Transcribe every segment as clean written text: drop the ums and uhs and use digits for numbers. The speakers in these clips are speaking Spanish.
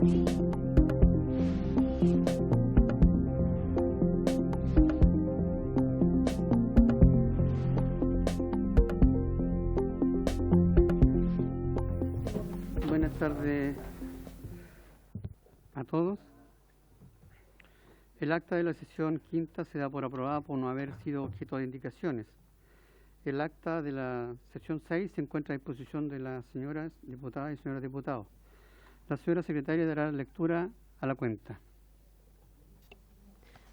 Buenas tardes a todos. El acta de la sesión quinta se da por aprobada por no haber sido objeto de indicaciones. El acta de la sesión 6 se encuentra a disposición de las señoras diputadas y señores diputados. La señora secretaria dará lectura a la cuenta.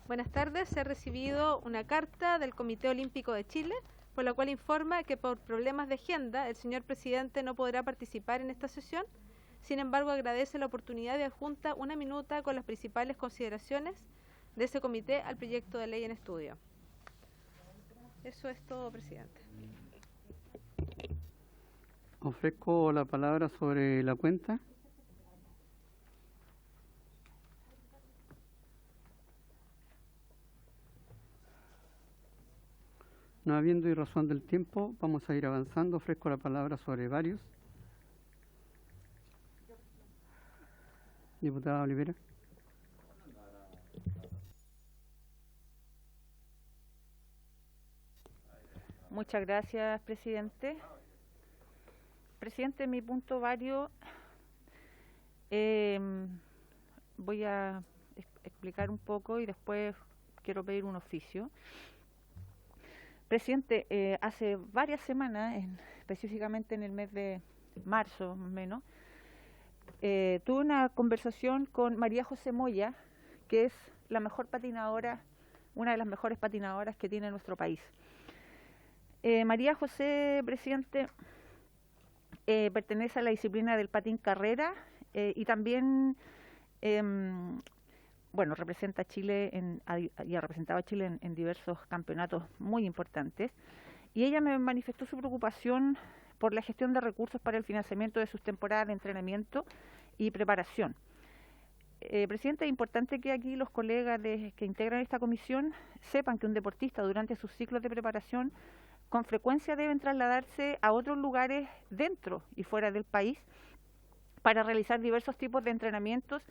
Buenas tardes. He recibido una carta del Comité Olímpico de Chile, por la cual informa que por problemas de agenda el señor presidente no podrá participar en esta sesión. Sin embargo, agradece la oportunidad de adjunta una minuta con las principales consideraciones de ese comité al proyecto de ley en estudio. Eso es todo, presidente. Ofrezco la palabra sobre la cuenta. No habiendo y razón del tiempo, vamos a ir avanzando. Ofrezco la palabra sobre varios. Diputada Olivera. Muchas gracias, presidente. Presidente, mi punto vario, voy a explicar un poco y después quiero pedir un oficio. Presidente, hace varias semanas, específicamente en el mes de marzo más o menos, tuve una conversación con María José Moya, que es la mejor patinadora, una de las mejores patinadoras que tiene nuestro país. María José, presidente, pertenece a la disciplina del patín carrera y también, bueno, representa a Chile y ha representado a Chile en diversos campeonatos muy importantes. Y ella me manifestó su preocupación por la gestión de recursos para el financiamiento de sus temporadas de entrenamiento y preparación. Presidente, es importante que aquí los colegas que integran esta comisión sepan que un deportista durante sus ciclos de preparación con frecuencia deben trasladarse a otros lugares dentro y fuera del país para realizar diversos tipos de entrenamientos,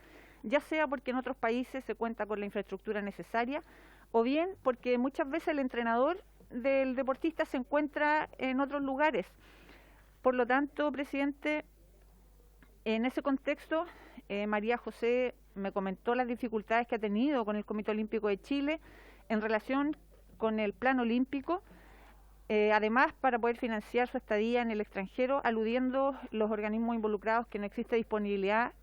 ya sea porque en otros países se cuenta con la infraestructura necesaria o bien porque muchas veces el entrenador del deportista se encuentra en otros lugares. Por lo tanto, presidente, en ese contexto, María José me comentó las dificultades que ha tenido con el Comité Olímpico de Chile en relación con el plan olímpico, además para poder financiar su estadía en el extranjero, aludiendo los organismos involucrados que no existe disponibilidad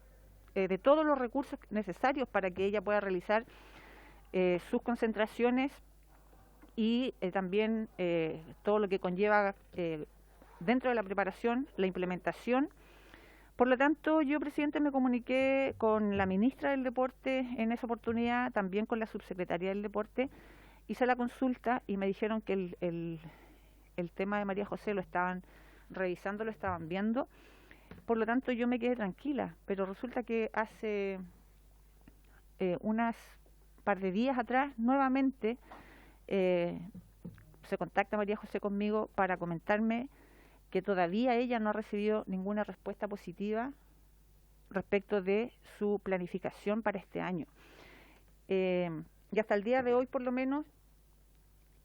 de todos los recursos necesarios para que ella pueda realizar sus concentraciones y también todo lo que conlleva dentro de la preparación, la implementación. Por lo tanto, yo, presidente, me comuniqué con la ministra del Deporte en esa oportunidad, también con la subsecretaria del Deporte, hice la consulta y me dijeron que el tema de María José lo estaban revisando, lo estaban viendo. Por lo tanto, yo me quedé tranquila, pero resulta que hace unas par de días atrás, nuevamente, se contacta María José conmigo para comentarme que todavía ella no ha recibido ninguna respuesta positiva respecto de su planificación para este año. Y hasta el día de hoy, por lo menos,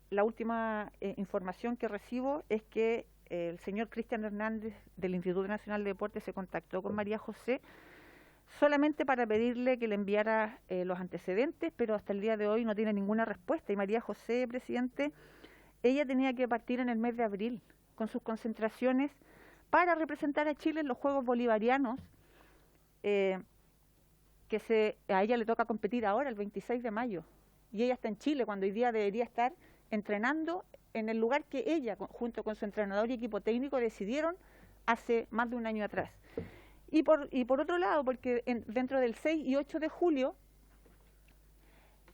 la última información que recibo es que el señor Cristian Hernández del Instituto Nacional de Deportes se contactó con María José solamente para pedirle que le enviara los antecedentes, pero hasta el día de hoy no tiene ninguna respuesta. Y María José, presidente, ella tenía que partir en el mes de abril con sus concentraciones para representar a Chile en los Juegos Bolivarianos, a ella le toca competir ahora, el 26 de mayo, y ella está en Chile cuando hoy día debería estar entrenando en el lugar que ella, junto con su entrenador y equipo técnico, decidieron hace más de un año atrás. Y por otro lado, porque dentro del 6 y 8 de julio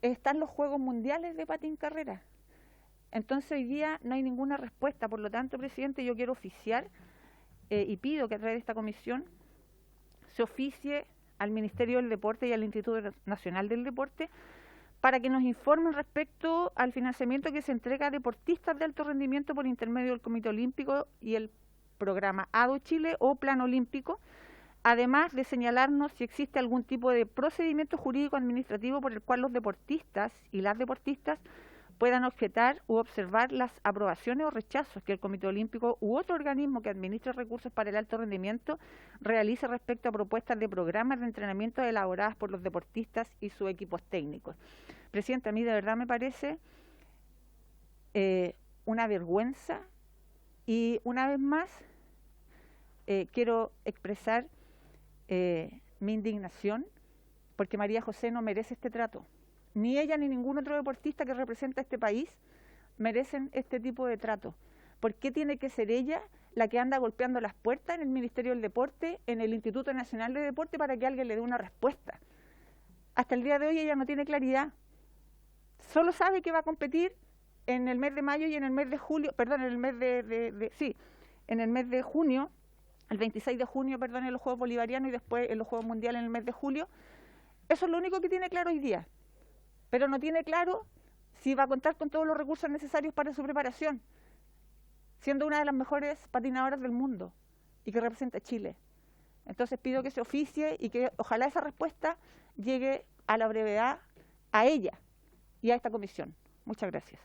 están los Juegos Mundiales de Patín Carrera. Entonces hoy día no hay ninguna respuesta. Por lo tanto, presidente, yo quiero oficiar y pido que a través de esta comisión se oficie al Ministerio del Deporte y al Instituto Nacional del Deporte para que nos informen respecto al financiamiento que se entrega a deportistas de alto rendimiento por intermedio del Comité Olímpico y el programa ADO Chile o Plan Olímpico, además de señalarnos si existe algún tipo de procedimiento jurídico administrativo por el cual los deportistas y las deportistas puedan objetar u observar las aprobaciones o rechazos que el Comité Olímpico u otro organismo que administre recursos para el alto rendimiento realice respecto a propuestas de programas de entrenamiento elaboradas por los deportistas y sus equipos técnicos. Presidente, a mí de verdad me parece una vergüenza y una vez más quiero expresar mi indignación porque María José no merece este trato. Ni ella ni ningún otro deportista que representa a este país merecen este tipo de trato. ¿Por qué tiene que ser ella la que anda golpeando las puertas en el Ministerio del Deporte, en el Instituto Nacional de Deporte, para que alguien le dé una respuesta? Hasta el día de hoy ella no tiene claridad. Solo sabe que va a competir en el mes de mayo y en el mes de julio, perdón, en el mes en el mes de junio, el 26 de junio, perdón, en los Juegos Bolivarianos y después en los Juegos Mundiales en el mes de julio. Eso es lo único que tiene claro hoy día. Pero no tiene claro si va a contar con todos los recursos necesarios para su preparación, siendo una de las mejores patinadoras del mundo y que representa a Chile. Entonces pido que se oficie y que ojalá esa respuesta llegue a la brevedad a ella y a esta comisión. Muchas gracias.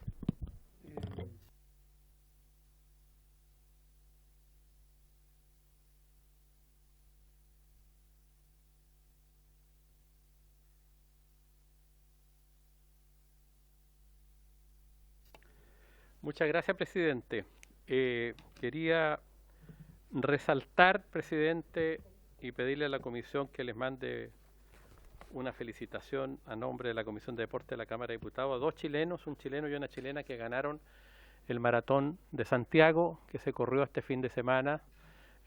Muchas gracias, presidente. Quería resaltar, presidente, y pedirle a la comisión que les mande una felicitación a nombre de la Comisión de Deporte de la Cámara de Diputados a dos chilenos, un chileno y una chilena, que ganaron el maratón de Santiago, que se corrió este fin de semana,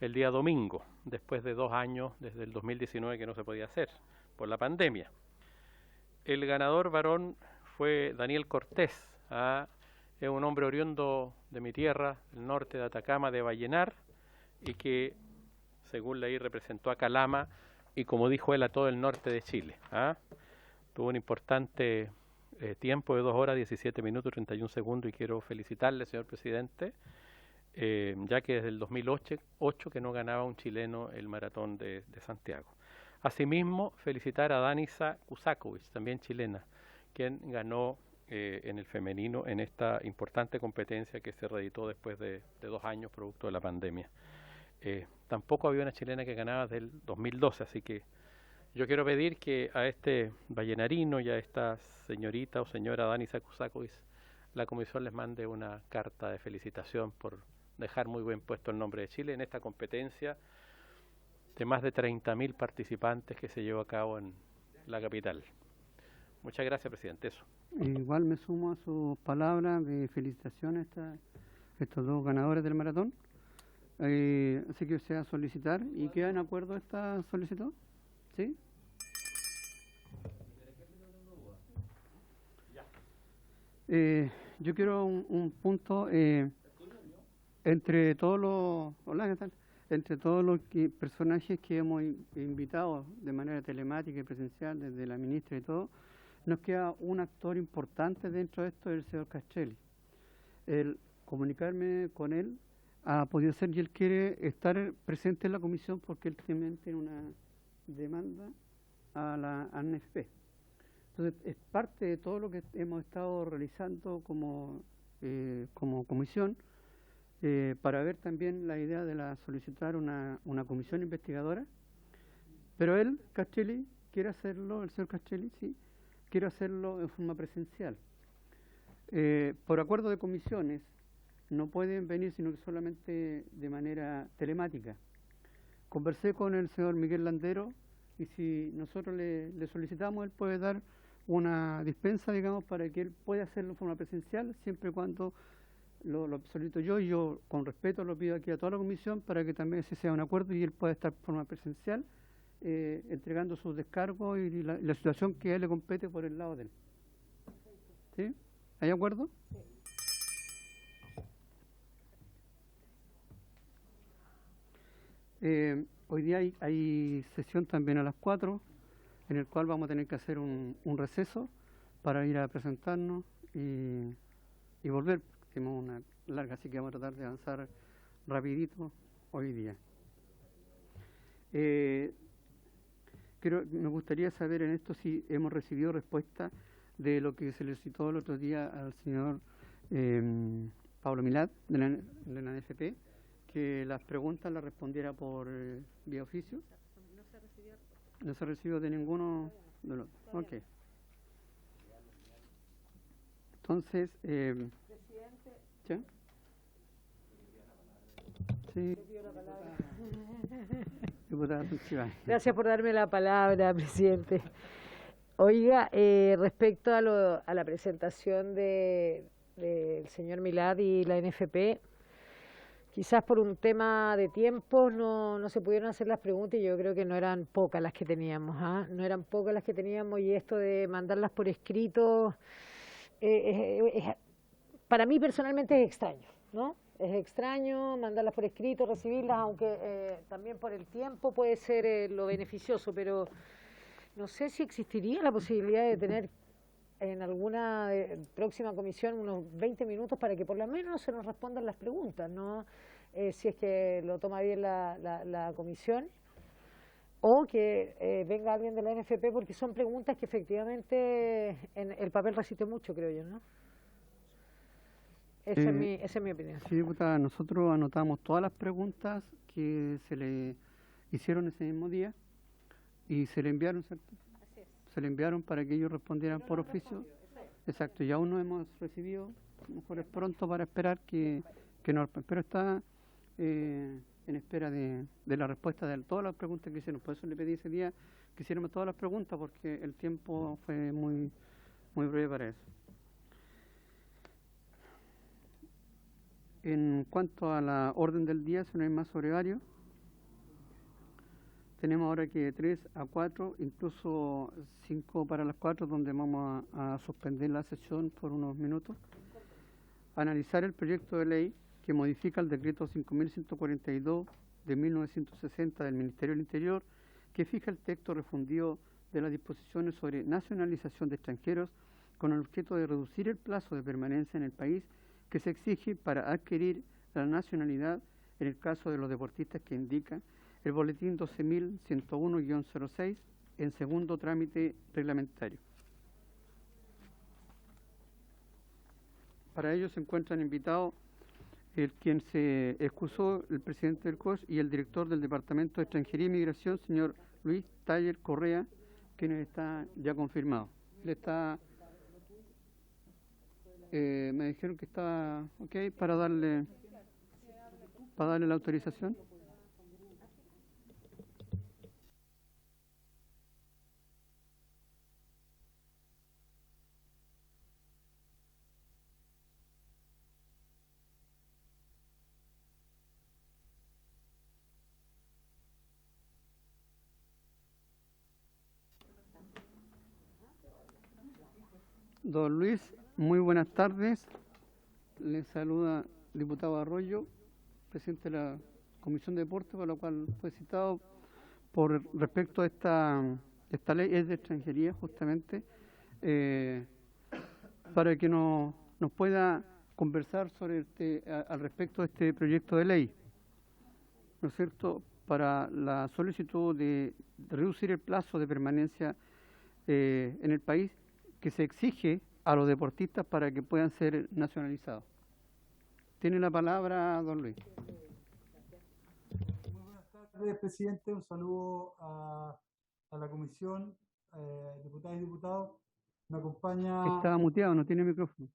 el día domingo, después de 2 años, desde el 2019, que no se podía hacer por la pandemia. El ganador varón fue Daniel Cortés, es un hombre oriundo de mi tierra, el norte de Atacama, de Vallenar, y que, según leí, representó a Calama y, como dijo él, a todo el norte de Chile. Tuvo un importante tiempo de 2 horas, 17 minutos, 31 segundos, y quiero felicitarle, señor presidente, ya que desde el 2008 que no ganaba un chileno el maratón de Santiago. Asimismo, felicitar a Danica Kusakovic, también chilena, quien ganó en el femenino en esta importante competencia que se reeditó después de 2 años producto de la pandemia. Tampoco había una chilena que ganaba desde el 2012, así que yo quiero pedir que a este vallenarino y a esta señorita o señora Danica Kusakovic la comisión les mande una carta de felicitación por dejar muy buen puesto el nombre de Chile en esta competencia de más de 30.000 participantes que se llevó a cabo en la capital. Muchas gracias, presidente. Eso. Igual me sumo a sus palabras de felicitaciones a estos 2 ganadores del maratón. Así que sea solicitar. ¿Y queda en acuerdo esta solicitud? ¿Sí? Yo quiero un punto entre todos los... Hola, ¿qué tal? Entre todos los personajes que hemos invitado de manera telemática y presencial, desde la ministra y todo, nos queda un actor importante dentro de esto, el señor Castelli. El comunicarme con él ha podido ser, y él quiere estar presente en la comisión porque él también tiene una demanda a la ANFP. Entonces, es parte de todo lo que hemos estado realizando como comisión, para ver también la idea de solicitar una comisión investigadora. Pero él, Castelli, quiere hacerlo, el señor Castelli, sí, quiero hacerlo en forma presencial. Por acuerdo de comisiones, no pueden venir sino que solamente de manera telemática. Conversé con el señor Miguel Landero y si nosotros le solicitamos, él puede dar una dispensa, digamos, para que él pueda hacerlo en forma presencial, siempre y cuando lo solicito yo, y yo con respeto lo pido aquí a toda la comisión para que también ese sea un acuerdo y él pueda estar de forma presencial, entregando sus descargos y la situación que a él le compete por el lado de él. ¿Sí? ¿Hay acuerdo? Sí. Hoy día hay sesión también a las 4, en el cual vamos a tener que hacer un receso para ir a presentarnos y volver. Tenemos una larga, así que vamos a tratar de avanzar rapidito hoy día. Eh, me gustaría saber en esto si hemos recibido respuesta de lo que se le citó el otro día al señor Pablo Milad de la NFP, que las preguntas las respondiera por vía oficio. No se recibió de ninguno de los. Ok. Entonces, ¿ya? Sí. Diputada Santibáñez. Gracias por darme la palabra, presidente. Oiga, respecto a la presentación del señor Milad y la NFP, quizás por un tema de tiempo no se pudieron hacer las preguntas y yo creo que no eran pocas las que teníamos, ¿ah? No eran pocas las que teníamos y esto de mandarlas por escrito, para mí personalmente es extraño, ¿no? Es extraño mandarlas por escrito, recibirlas, aunque también por el tiempo puede ser lo beneficioso, pero no sé si existiría la posibilidad de tener en alguna próxima comisión unos 20 minutos para que por lo menos se nos respondan las preguntas, ¿no? Si es que lo toma bien la comisión, o que venga alguien de la NFP, porque son preguntas que efectivamente en el papel resiste mucho, creo yo, ¿no? Esa es mi opinión. Sí, diputada, nosotros anotamos todas las preguntas que se le hicieron ese mismo día y se le enviaron, ¿cierto? Así es. Se le enviaron para que ellos respondieran por oficio. Exacto, y aún no hemos recibido, a lo mejor es pronto para esperar que nos, pero está en espera de la respuesta de todas las preguntas que hicieron. Por eso le pedí ese día que hiciéramos todas las preguntas, porque el tiempo fue muy breve para eso. En cuanto a la orden del día, si no hay más sobre varios, tenemos ahora que 3 a 4, incluso 5 para las 4, donde vamos a suspender la sesión por unos minutos. Analizar el proyecto de ley que modifica el decreto 5.142 de 1960 del Ministerio del Interior, que fija el texto refundido de las disposiciones sobre nacionalización de extranjeros con el objeto de reducir el plazo de permanencia en el país que se exige para adquirir la nacionalidad en el caso de los deportistas que indica el boletín 12.101-06 en segundo trámite reglamentario. Para ello se encuentran invitados quien se excusó, el presidente del COS y el director del Departamento de Extranjería y Migración, señor Luis Taller Correa, quien está ya confirmado. Él está, me dijeron que estaba ok para darle la autorización. Don Luis, muy buenas tardes. Le saluda el diputado Arroyo, presidente de la Comisión de Deportes, por lo cual fue citado por respecto a esta ley, es de extranjería justamente, para que nos pueda conversar sobre al respecto de este proyecto de ley, ¿no es cierto?, para la solicitud de reducir el plazo de permanencia en el país que se exige a los deportistas para que puedan ser nacionalizados. Tiene la palabra, don Luis. Muy buenas tardes, presidente. Un saludo a la comisión, diputadas y diputados. Me acompaña... Está muteado, no tiene micrófono.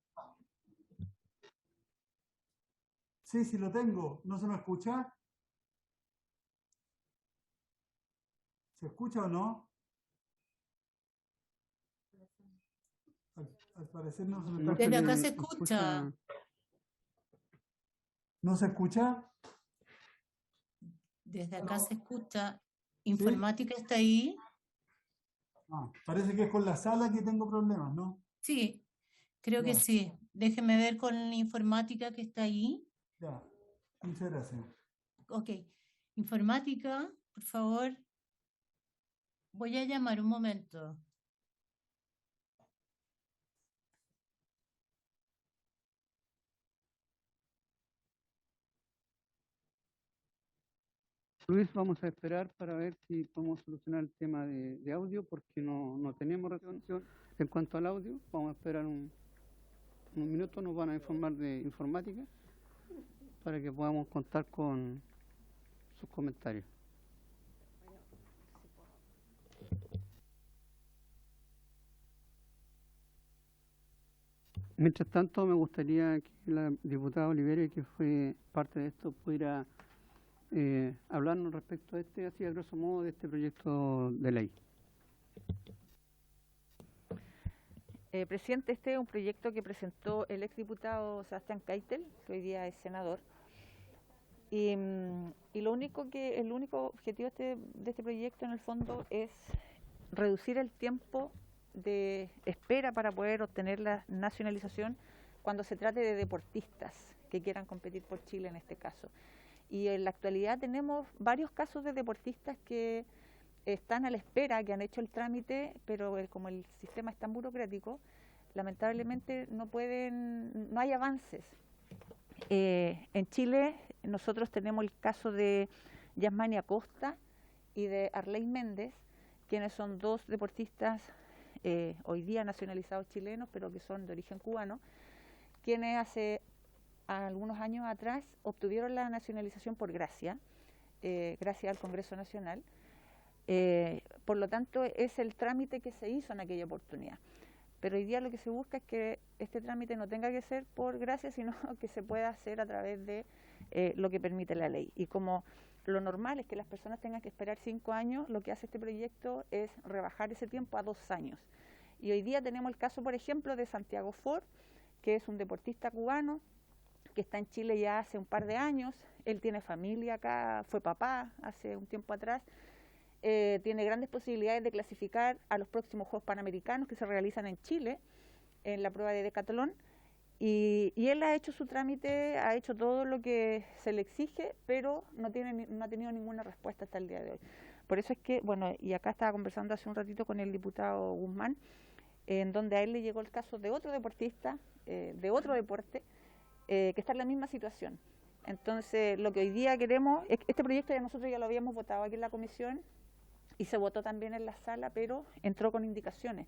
Sí, lo tengo. ¿No se me escucha? ¿Se escucha o no? Al parecer no se me está Desde acá se escucha. ¿No se escucha? Desde acá se escucha. ¿Informática está ahí? Parece que es con la sala que tengo problemas, ¿no? Sí, creo que Ya. sí. Déjeme ver con la informática que está ahí. Ya, muchas gracias. Ok. Informática, por favor. Voy a llamar un momento. Luis, vamos a esperar para ver si podemos solucionar el tema de audio, porque no tenemos resolución en cuanto al audio. Vamos a esperar un minuto, nos van a informar de informática para que podamos contar con sus comentarios. Mientras tanto, me gustaría que la diputada Olivera, que fue parte de esto, pudiera hablarnos respecto a así a grosso modo, de este proyecto de ley. Presidente, este es un proyecto que presentó el exdiputado Sebastián Keitel, que hoy día es senador. Y el único objetivo de este proyecto, en el fondo, es reducir el tiempo de espera para poder obtener la nacionalización cuando se trate de deportistas que quieran competir por Chile en este caso. Y en la actualidad tenemos varios casos de deportistas que están a la espera, que han hecho el trámite, pero como el sistema es tan burocrático, lamentablemente no hay avances. En Chile nosotros tenemos el caso de Yasmani Acosta y de Arley Méndez, quienes son dos deportistas hoy día nacionalizados chilenos, pero que son de origen cubano, quienes hace algunos años atrás obtuvieron la nacionalización por gracia, gracias al Congreso Nacional. Por lo tanto, es el trámite que se hizo en aquella oportunidad. Pero hoy día lo que se busca es que este trámite no tenga que ser por gracia, sino que se pueda hacer a través de lo que permite la ley. Y como lo normal es que las personas tengan que esperar 5 años, lo que hace este proyecto es rebajar ese tiempo a 2 años. Y hoy día tenemos el caso, por ejemplo, de Santiago Ford, que es un deportista cubano, que está en Chile ya hace un par de años. Él tiene familia acá, fue papá hace un tiempo atrás. Tiene grandes posibilidades de clasificar a los próximos Juegos Panamericanos que se realizan en Chile, en la prueba de decatlón. Y él ha hecho su trámite, ha hecho todo lo que se le exige, pero no ha tenido ninguna respuesta hasta el día de hoy. Por eso es que, bueno, y acá estaba conversando hace un ratito con el diputado Guzmán, en donde a él le llegó el caso de otro deportista, de otro deporte, que está en la misma situación. Entonces, lo que hoy día queremos, este proyecto nosotros ya lo habíamos votado aquí en la comisión y se votó también en la sala, pero entró con indicaciones.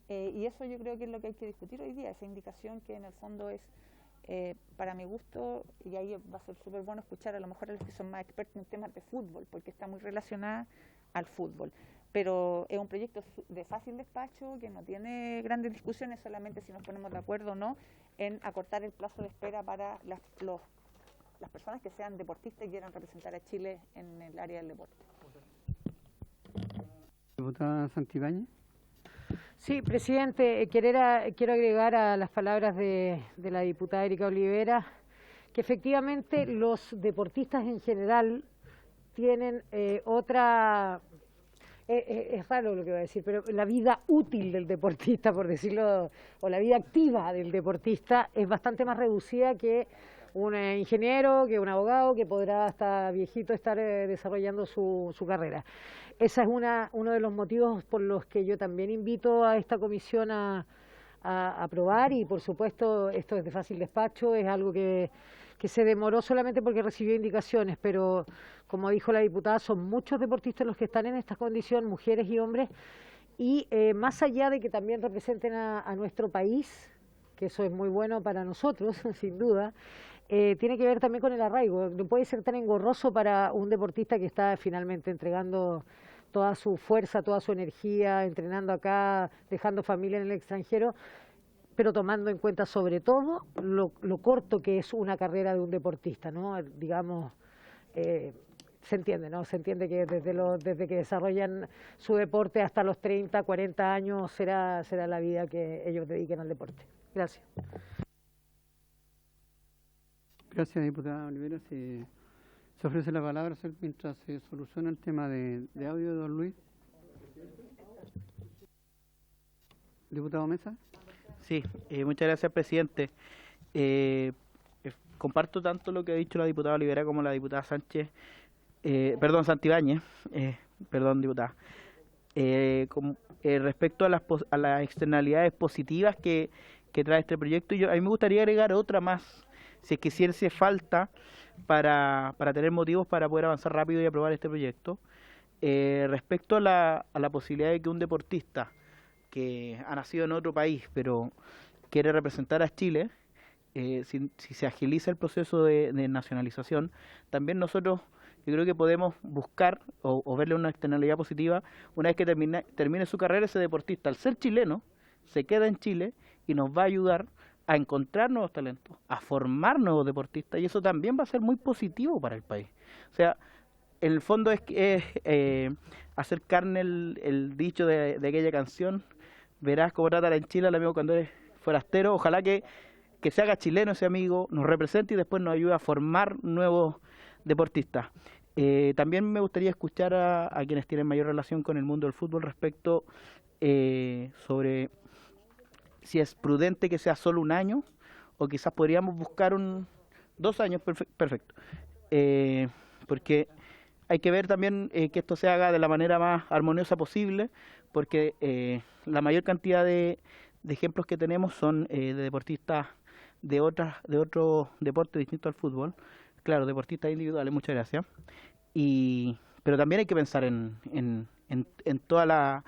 Y eso yo creo que es lo que hay que discutir hoy día, esa indicación que en el fondo es, para mi gusto, y ahí va a ser súper bueno escuchar a lo mejor a los que son más expertos en temas de fútbol, porque está muy relacionada al fútbol. Pero es un proyecto de fácil despacho, que no tiene grandes discusiones, solamente si nos ponemos de acuerdo o no en acortar el plazo de espera para las personas que sean deportistas y quieran representar a Chile en el área del deporte. Diputada Santibáñez. Sí, presidente, quiero agregar a las palabras de la diputada Erika Olivera que efectivamente los deportistas en general tienen otra... Es raro lo que voy a decir, pero la vida útil del deportista, por decirlo, o la vida activa del deportista es bastante más reducida que un ingeniero, que un abogado, que podrá hasta viejito estar desarrollando su carrera. Ese es uno de los motivos por los que yo también invito a esta comisión a aprobar, y por supuesto esto es de fácil despacho, es algo que se demoró solamente porque recibió indicaciones, pero como dijo la diputada, son muchos deportistas los que están en esta condición, mujeres y hombres, y más allá de que también representen a nuestro país, que eso es muy bueno para nosotros, sin duda, tiene que ver también con el arraigo. No puede ser tan engorroso para un deportista que está finalmente entregando toda su fuerza, toda su energía, entrenando acá, dejando familia en el extranjero, pero tomando en cuenta sobre todo lo corto que es una carrera de un deportista, ¿no? Digamos, se entiende, ¿no? Se entiende que desde que desarrollan su deporte hasta los 30, 40 años será la vida que ellos dediquen al deporte. Gracias. Gracias, diputada Olivera. Se ofrece la palabra mientras se soluciona el tema de audio de don Luis. Diputado Mesa. Sí, muchas gracias, presidente. Comparto tanto lo que ha dicho la diputada Olivera como la diputada Santibáñez, diputada. Respecto a las externalidades positivas que trae este proyecto, a mí me gustaría agregar otra más, si es que si hace falta, para tener motivos para poder avanzar rápido y aprobar este proyecto. Respecto a la posibilidad de que un deportista que ha nacido en otro país, pero quiere representar a Chile, si se agiliza el proceso de nacionalización, también nosotros yo creo que podemos buscar o verle una externalidad positiva una vez que termine su carrera ese deportista. Al ser chileno, se queda en Chile y nos va a ayudar a encontrar nuevos talentos, a formar nuevos deportistas, y eso también va a ser muy positivo para el país. O sea, en el fondo es hacer carne el dicho de aquella canción: verás cómo tratan en Chile al amigo cuando eres forastero. Ojalá que se haga chileno ese amigo, nos represente y después nos ayude a formar nuevos deportistas. También me gustaría escuchar a quienes tienen mayor relación con el mundo del fútbol respecto sobre si es prudente que sea solo un año o quizás podríamos buscar 2 años, perfecto. Porque hay que ver también que esto se haga de la manera más armoniosa posible, porque la mayor cantidad de ejemplos que tenemos son de deportistas de otros deportes distintos al fútbol. Claro, deportistas individuales, muchas gracias. Pero también hay que pensar en todas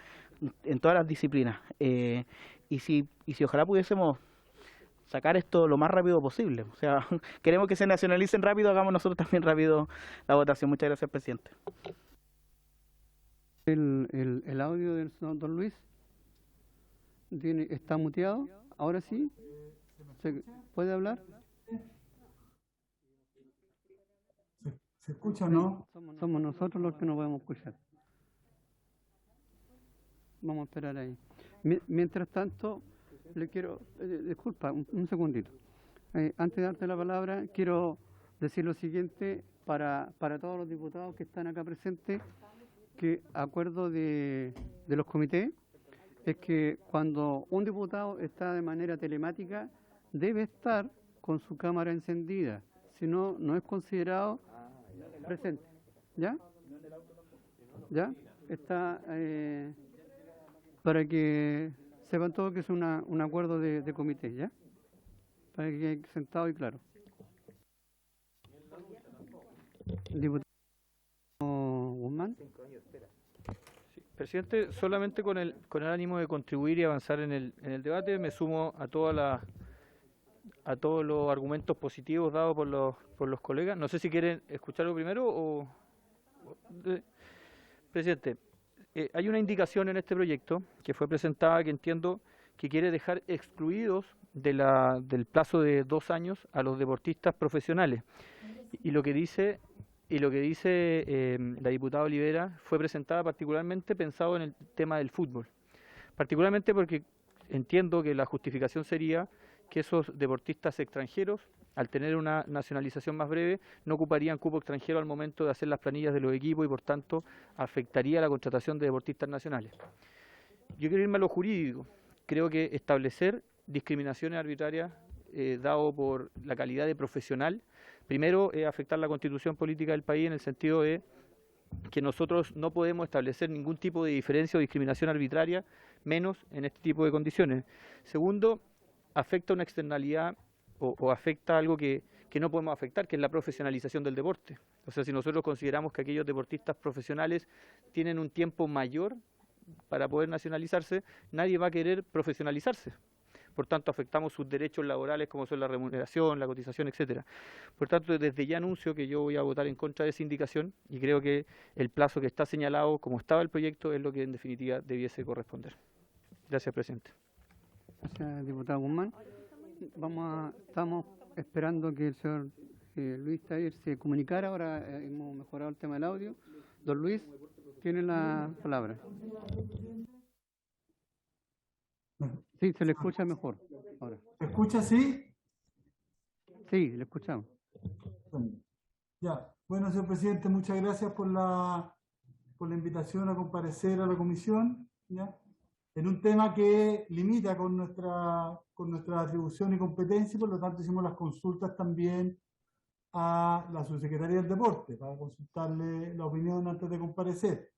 las disciplinas. Y si ojalá pudiésemos sacar esto lo más rápido posible. O sea, queremos que se nacionalicen rápido, hagamos nosotros también rápido la votación. Muchas gracias, presidente. El audio del señor Don Luis está muteado. Ahora sí. ¿Puede hablar? ¿Se escucha o no? Somos nosotros los que no podemos escuchar. Vamos a esperar ahí. Mientras tanto, le quiero... disculpa, un segundito. Antes de darte la palabra, quiero decir lo siguiente para todos los diputados que están acá presentes, que acuerdo de los comités es que cuando un diputado está de manera telemática, debe estar con su cámara encendida, si no, no es considerado presente. ¿Ya? ¿Ya? Está para que sepan todos que es un acuerdo de comité, ¿ya? Para que quede sentado y claro. Diputado Guzmán. Sí, presidente, solamente con el ánimo de contribuir y avanzar en el debate, me sumo a todos los argumentos positivos dados por los colegas. No sé si quieren escucharlo primero Presidente, hay una indicación en este proyecto que fue presentada que entiendo que quiere dejar excluidos del plazo de 2 años a los deportistas profesionales. Y lo que dice la diputada Olivera fue presentada particularmente pensado en el tema del fútbol. Particularmente porque entiendo que la justificación sería que esos deportistas extranjeros, al tener una nacionalización más breve, no ocuparían cupo extranjero al momento de hacer las planillas de los equipos y por tanto afectaría la contratación de deportistas nacionales. Yo quiero irme a lo jurídico. Creo que establecer discriminaciones arbitrarias dado por la calidad de profesional, primero afectar la constitución política del país en el sentido de que nosotros no podemos establecer ningún tipo de diferencia o discriminación arbitraria, menos en este tipo de condiciones. Segundo, afecta una externalidad o afecta algo que no podemos afectar, que es la profesionalización del deporte. O sea, si nosotros consideramos que aquellos deportistas profesionales tienen un tiempo mayor para poder nacionalizarse, nadie va a querer profesionalizarse. Por tanto, afectamos sus derechos laborales como son la remuneración, la cotización, etcétera. Por tanto, desde ya anuncio que yo voy a votar en contra de esa indicación y creo que el plazo que está señalado, como estaba el proyecto, es lo que en definitiva debiese corresponder. Gracias, presidente. Gracias, diputado Guzmán. Estamos esperando que el señor Luis Taller se comunicara. Ahora hemos mejorado el tema del audio. Don Luis, tiene la palabra. Sí, se le escucha mejor ahora. ¿Se escucha así? Sí, le escuchamos. Ya. Bueno, señor presidente, muchas gracias por la invitación a comparecer a la comisión, ¿ya? En un tema que limita con nuestra atribución y competencia, y por lo tanto hicimos las consultas también a la subsecretaría del Deporte para consultarle la opinión antes de comparecer.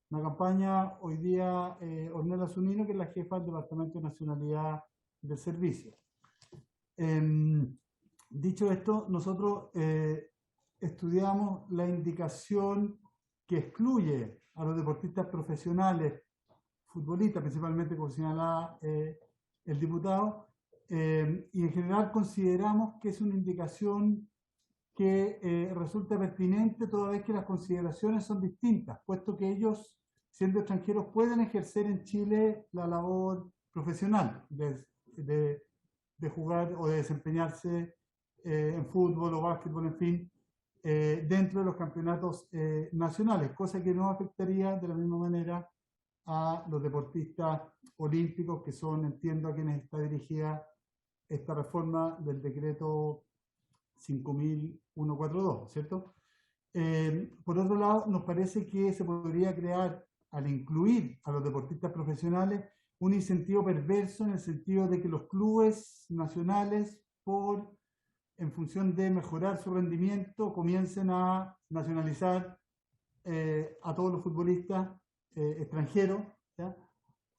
Una campaña hoy día, Ornella Zunino, que es la jefa del Departamento de Nacionalidad del Servicio. Dicho esto, nosotros estudiamos la indicación que excluye a los deportistas profesionales, futbolistas principalmente, como señalaba el diputado, y en general consideramos que es una indicación que resulta pertinente toda vez que las consideraciones son distintas, puesto que ellos, siendo extranjeros, pueden ejercer en Chile la labor profesional de jugar o de desempeñarse en fútbol o básquetbol, en fin, dentro de los campeonatos nacionales, cosa que no afectaría de la misma manera a los deportistas olímpicos, que son, entiendo, a quienes está dirigida esta reforma del decreto 5.142, ¿cierto? Por otro lado, nos parece que se podría crear, al incluir a los deportistas profesionales, un incentivo perverso en el sentido de que los clubes nacionales, en función de mejorar su rendimiento, comiencen a nacionalizar a todos los futbolistas extranjeros, ¿ya?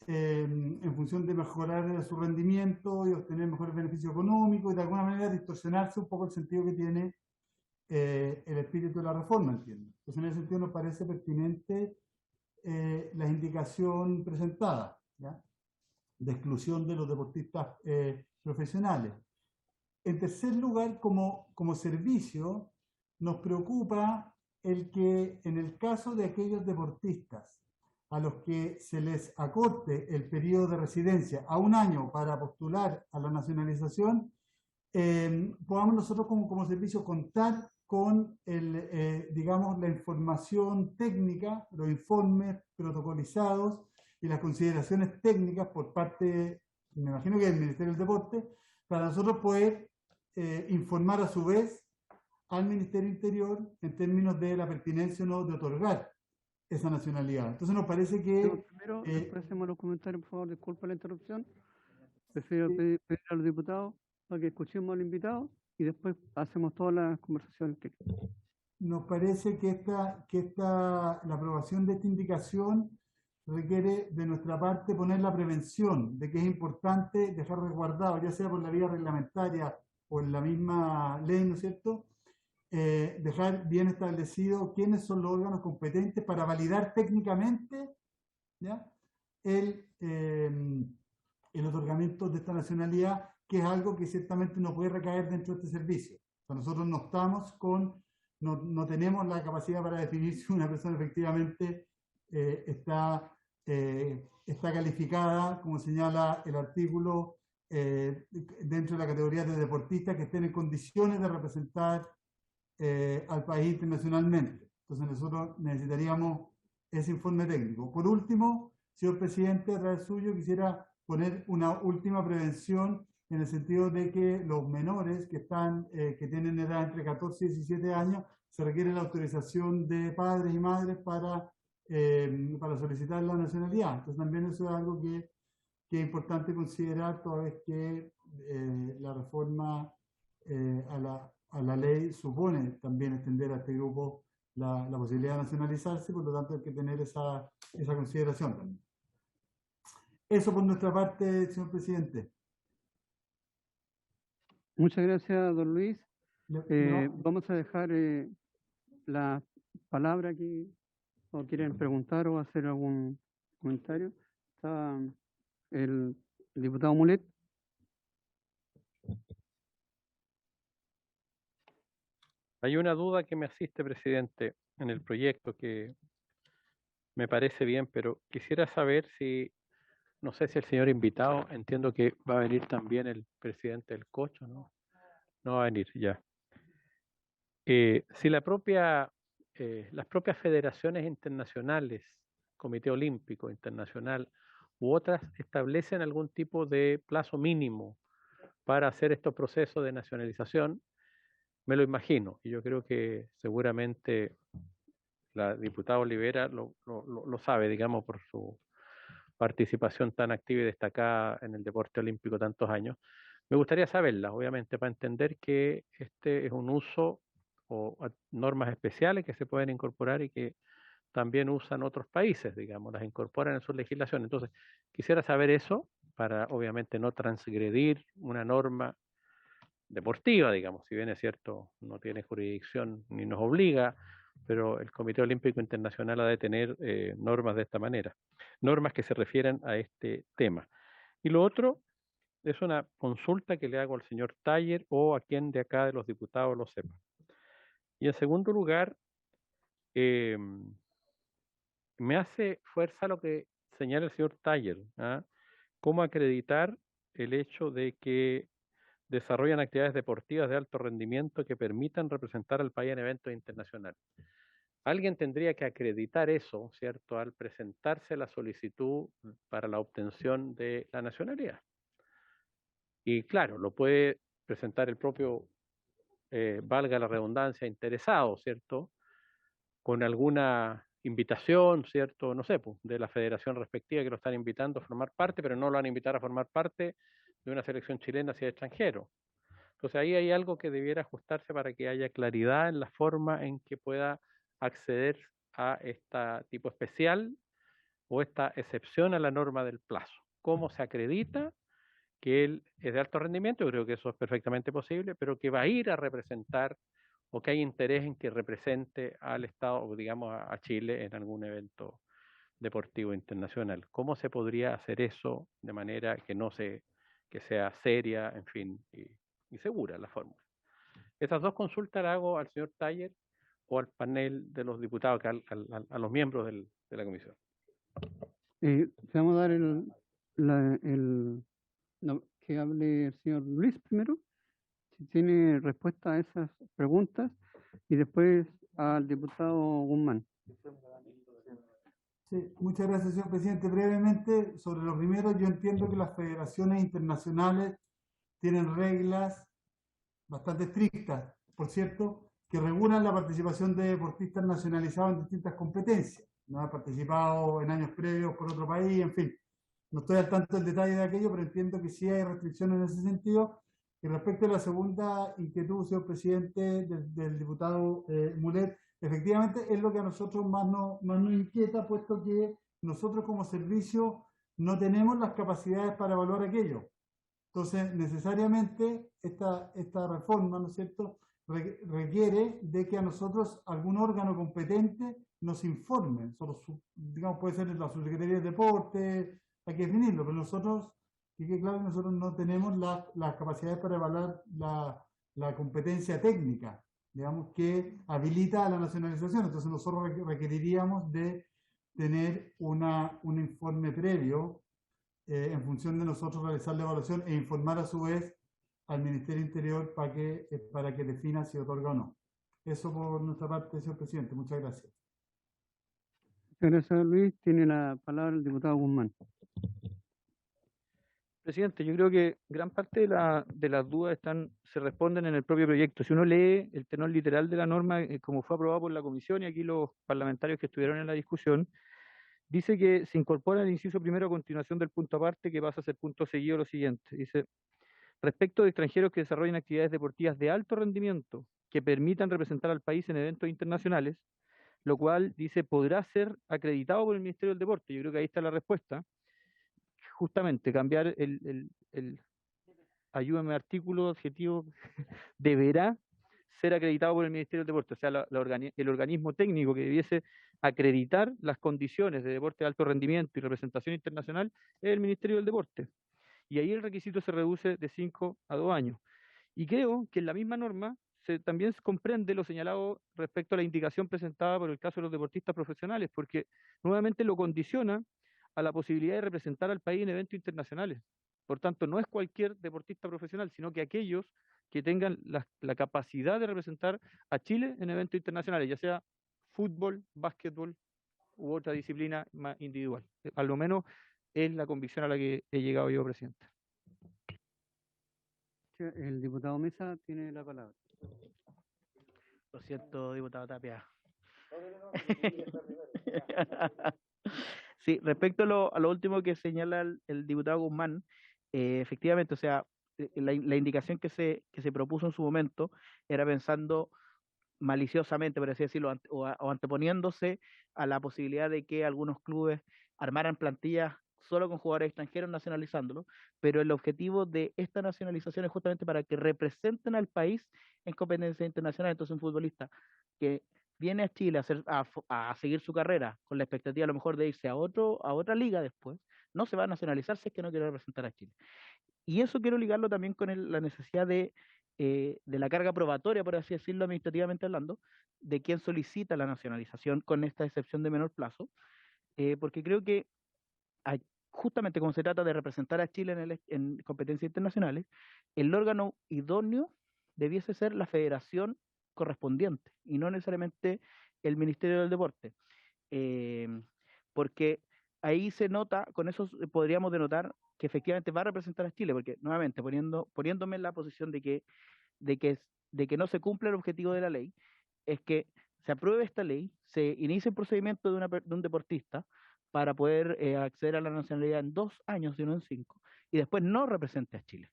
En función de mejorar su rendimiento y obtener mejores beneficios económicos y de alguna manera distorsionarse un poco el sentido que tiene el espíritu de la reforma, entiendo. Entonces, en ese sentido nos parece pertinente la indicación presentada, ¿ya?, de exclusión de los deportistas profesionales. En tercer lugar, como servicio, nos preocupa el que en el caso de aquellos deportistas a los que se les acorte el periodo de residencia a 1 año para postular a la nacionalización, podamos nosotros como servicio contar con digamos, la información técnica, los informes protocolizados y las consideraciones técnicas por parte, me imagino que del Ministerio del Deporte, para nosotros poder informar a su vez al Ministerio Interior en términos de la pertinencia o no de otorgar esa nacionalidad. Entonces nos parece que... Primero, después hacemos los comentarios, por favor, disculpa la interrupción. Prefiero pedir a los diputados para que escuchemos al invitado y después hacemos todas las conversaciones que... Nos parece que la aprobación de esta indicación requiere de nuestra parte poner la prevención de que es importante dejar resguardado, ya sea por la vía reglamentaria o en la misma ley, ¿no es cierto?, dejar bien establecido quiénes son los órganos competentes para validar técnicamente, ¿ya?, el otorgamiento de esta nacionalidad, que es algo que ciertamente no puede recaer dentro de este servicio. O sea, nosotros no tenemos la capacidad para definir si una persona efectivamente está calificada, como señala el artículo, dentro de la categoría de deportistas que estén en condiciones de representar al país internacionalmente. Entonces nosotros necesitaríamos ese informe técnico. Por último, señor presidente, a través suyo quisiera poner una última prevención en el sentido de que los menores que tienen edad entre 14 y 17 años, se requiere la autorización de padres y madres para solicitar la nacionalidad. Entonces también eso es algo que es importante considerar, toda vez que la reforma a la ley supone también extender a este grupo la posibilidad de nacionalizarse, por lo tanto hay que tener esa consideración también. Eso por nuestra parte, señor presidente. Muchas gracias, don Luis. Vamos a dejar la palabra aquí, o quieren preguntar o hacer algún comentario. Está el diputado Mulet. Hay una duda que me asiste, presidente, en el proyecto que me parece bien, pero quisiera saber si, no sé si el señor invitado, entiendo que va a venir también el presidente del Cocho, ¿no? No va a venir, ya. Si las propias federaciones internacionales, Comité Olímpico Internacional u otras, establecen algún tipo de plazo mínimo para hacer estos procesos de nacionalización, me lo imagino, y yo creo que seguramente la diputada Olivera lo sabe, digamos, por su participación tan activa y destacada en el deporte olímpico tantos años. Me gustaría saberla, obviamente, para entender que este es un uso o normas especiales que se pueden incorporar y que también usan otros países, digamos, las incorporan en su legislación. Entonces, quisiera saber eso para, obviamente, no transgredir una norma deportiva, digamos, si bien es cierto, no tiene jurisdicción ni nos obliga, pero el Comité Olímpico Internacional ha de tener normas de esta manera, normas que se refieran a este tema. Y lo otro es una consulta que le hago al señor Taller o a quien de acá de los diputados lo sepa. Y en segundo lugar, me hace fuerza lo que señala el señor Taller, ¿ah? Cómo acreditar el hecho de que desarrollan actividades deportivas de alto rendimiento que permitan representar al país en eventos internacionales. Alguien tendría que acreditar eso, ¿cierto?, al presentarse la solicitud para la obtención de la nacionalidad. Y claro, lo puede presentar el propio, valga la redundancia, interesado, ¿cierto?, con alguna invitación, ¿cierto?, no sé, pues, de la federación respectiva que lo están invitando a formar parte, pero no lo van a invitar a formar parte de una selección chilena hacia el extranjero. Entonces ahí hay algo que debiera ajustarse para que haya claridad en la forma en que pueda acceder a este tipo especial o esta excepción a la norma del plazo. ¿Cómo se acredita que él es de alto rendimiento? Yo creo que eso es perfectamente posible, pero que va a ir a representar o que hay interés en que represente al Estado, o digamos a Chile en algún evento deportivo internacional. ¿Cómo se podría hacer eso de manera que sea seria, en fin, y segura la fórmula? Estas dos consultas las hago al señor Taller o al panel de los diputados, a los miembros de la comisión. Vamos a dar que hable el señor Luis primero, si tiene respuesta a esas preguntas, y después al diputado Guzmán. Sí, muchas gracias, señor presidente. Brevemente, sobre lo primero, yo entiendo que las federaciones internacionales tienen reglas bastante estrictas, por cierto, que regulan la participación de deportistas nacionalizados en distintas competencias. No han participado en años previos por otro país, en fin. No estoy al tanto del detalle de aquello, pero entiendo que sí hay restricciones en ese sentido. Y respecto a la segunda inquietud, señor presidente, del diputado Mulet, efectivamente es lo que a nosotros más nos inquieta, puesto que nosotros como servicio no tenemos las capacidades para evaluar aquello. Entonces, necesariamente esta reforma, ¿no es cierto?, requiere de que a nosotros algún órgano competente nos informe. Digamos, puede ser la Subsecretaría de Deporte, hay que definirlo, pero nosotros, y que claro, nosotros no tenemos las capacidades para evaluar la competencia técnica, digamos, que habilita a la nacionalización. Entonces nosotros requeriríamos de tener un informe previo en función de nosotros realizar la evaluación e informar a su vez al Ministerio Interior para que defina si otorga o no. Eso por nuestra parte, señor presidente. Muchas gracias. Muchas gracias, Luis. Tiene la palabra el diputado Guzmán. Presidente, yo creo que gran parte de las dudas se responden en el propio proyecto. Si uno lee el tenor literal de la norma, como fue aprobado por la comisión y aquí los parlamentarios que estuvieron en la discusión, dice que se incorpora el inciso primero a continuación del punto aparte, que pasa a ser punto seguido lo siguiente. Dice, respecto de extranjeros que desarrollen actividades deportivas de alto rendimiento que permitan representar al país en eventos internacionales, lo cual, dice, podrá ser acreditado por el Ministerio del Deporte. Yo creo que ahí está la respuesta. Justamente, cambiar ayúdame, artículo, adjetivo, deberá ser acreditado por el Ministerio del Deporte, o sea, el organismo técnico que debiese acreditar las condiciones de deporte de alto rendimiento y representación internacional es el Ministerio del Deporte. Y ahí el requisito se reduce de 5 a 2 años. Y creo que en la misma norma también se comprende lo señalado respecto a la indicación presentada por el caso de los deportistas profesionales, porque nuevamente lo condiciona a la posibilidad de representar al país en eventos internacionales. Por tanto, no es cualquier deportista profesional, sino que aquellos que tengan la capacidad de representar a Chile en eventos internacionales, ya sea fútbol, básquetbol u otra disciplina más individual. A lo menos es la convicción a la que he llegado yo, presidente. El diputado Mesa tiene la palabra. Lo siento, diputado Tapia. Sí, respecto a lo último que señala el diputado Guzmán, efectivamente, o sea, la indicación que se propuso en su momento era pensando maliciosamente, por así decirlo, o anteponiéndose a la posibilidad de que algunos clubes armaran plantillas solo con jugadores extranjeros nacionalizándolos, pero el objetivo de esta nacionalización es justamente para que representen al país en competencia internacional. Entonces un futbolista que viene a Chile a seguir su carrera con la expectativa a lo mejor de irse a otra liga después, no se va a nacionalizar si es que no quiere representar a Chile. Y eso quiero ligarlo también con la necesidad de la carga probatoria, por así decirlo, administrativamente hablando, de quien solicita la nacionalización con esta excepción de menor plazo, porque creo que justamente como se trata de representar a Chile en competencias internacionales, el órgano idóneo debiese ser la federación correspondiente y no necesariamente el Ministerio del Deporte, porque ahí se nota, con eso podríamos denotar que efectivamente va a representar a Chile, porque nuevamente poniéndome en la posición de que no se cumple el objetivo de la ley, es que se apruebe esta ley, se inicie un procedimiento de un deportista para poder acceder a la nacionalidad en 2 años y no en 5, y después no represente a Chile.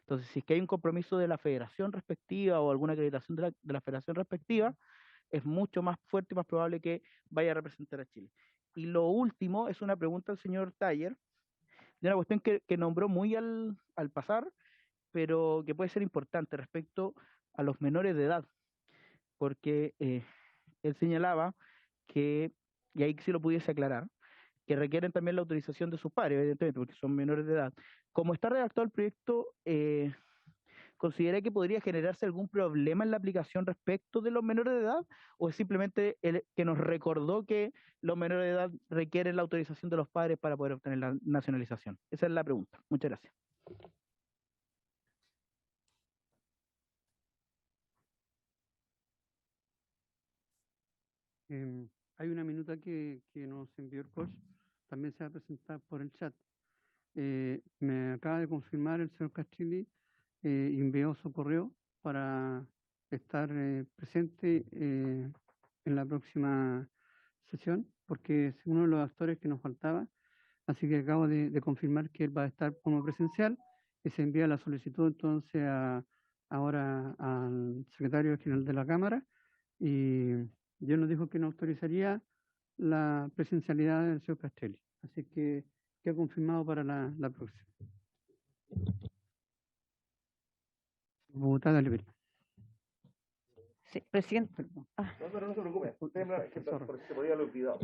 Entonces, si es que hay un compromiso de la federación respectiva o alguna acreditación de la federación respectiva, es mucho más fuerte y más probable que vaya a representar a Chile. Y lo último es una pregunta al señor Taller, de una cuestión que nombró muy al pasar, pero que puede ser importante respecto a los menores de edad, porque él señalaba que, y ahí sí lo pudiese aclarar, que requieren también la autorización de sus padres, evidentemente, porque son menores de edad. Como está redactado el proyecto, ¿considera que podría generarse algún problema en la aplicación respecto de los menores de edad? ¿O es simplemente el que nos recordó que los menores de edad requieren la autorización de los padres para poder obtener la nacionalización? Esa es la pregunta. Muchas gracias. Hay una minuta que nos envió el coach, también se va a presentar por el chat. Me acaba de confirmar el señor Castrilli, envió su correo para estar presente en la próxima sesión, porque es uno de los actores que nos faltaba, así que acabo de confirmar que él va a estar como presencial y se envía la solicitud entonces ahora al secretario general de la Cámara, y yo nos dijo que no autorizaría la presencialidad del señor Castelli, así que queda confirmado para la próxima. Diputada Oliveira. Sí, presidente. No, pero no se preocupe. Usted porque se podía haber olvidado.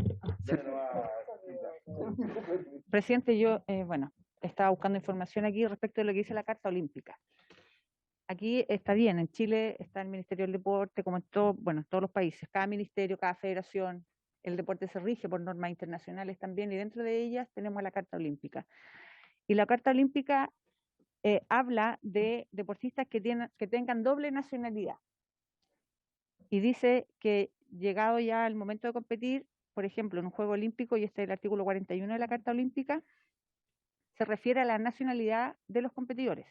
Presidente, yo, estaba buscando información aquí respecto de lo que dice la Carta Olímpica. Aquí está bien, en Chile está el Ministerio del Deporte, como en todos los países, cada ministerio, cada federación, el deporte se rige por normas internacionales también, y dentro de ellas tenemos la Carta Olímpica. Y la Carta Olímpica habla de deportistas que tengan doble nacionalidad. Y dice que llegado ya el momento de competir, por ejemplo, en un juego olímpico, y este es el artículo 41 de la Carta Olímpica, se refiere a la nacionalidad de los competidores.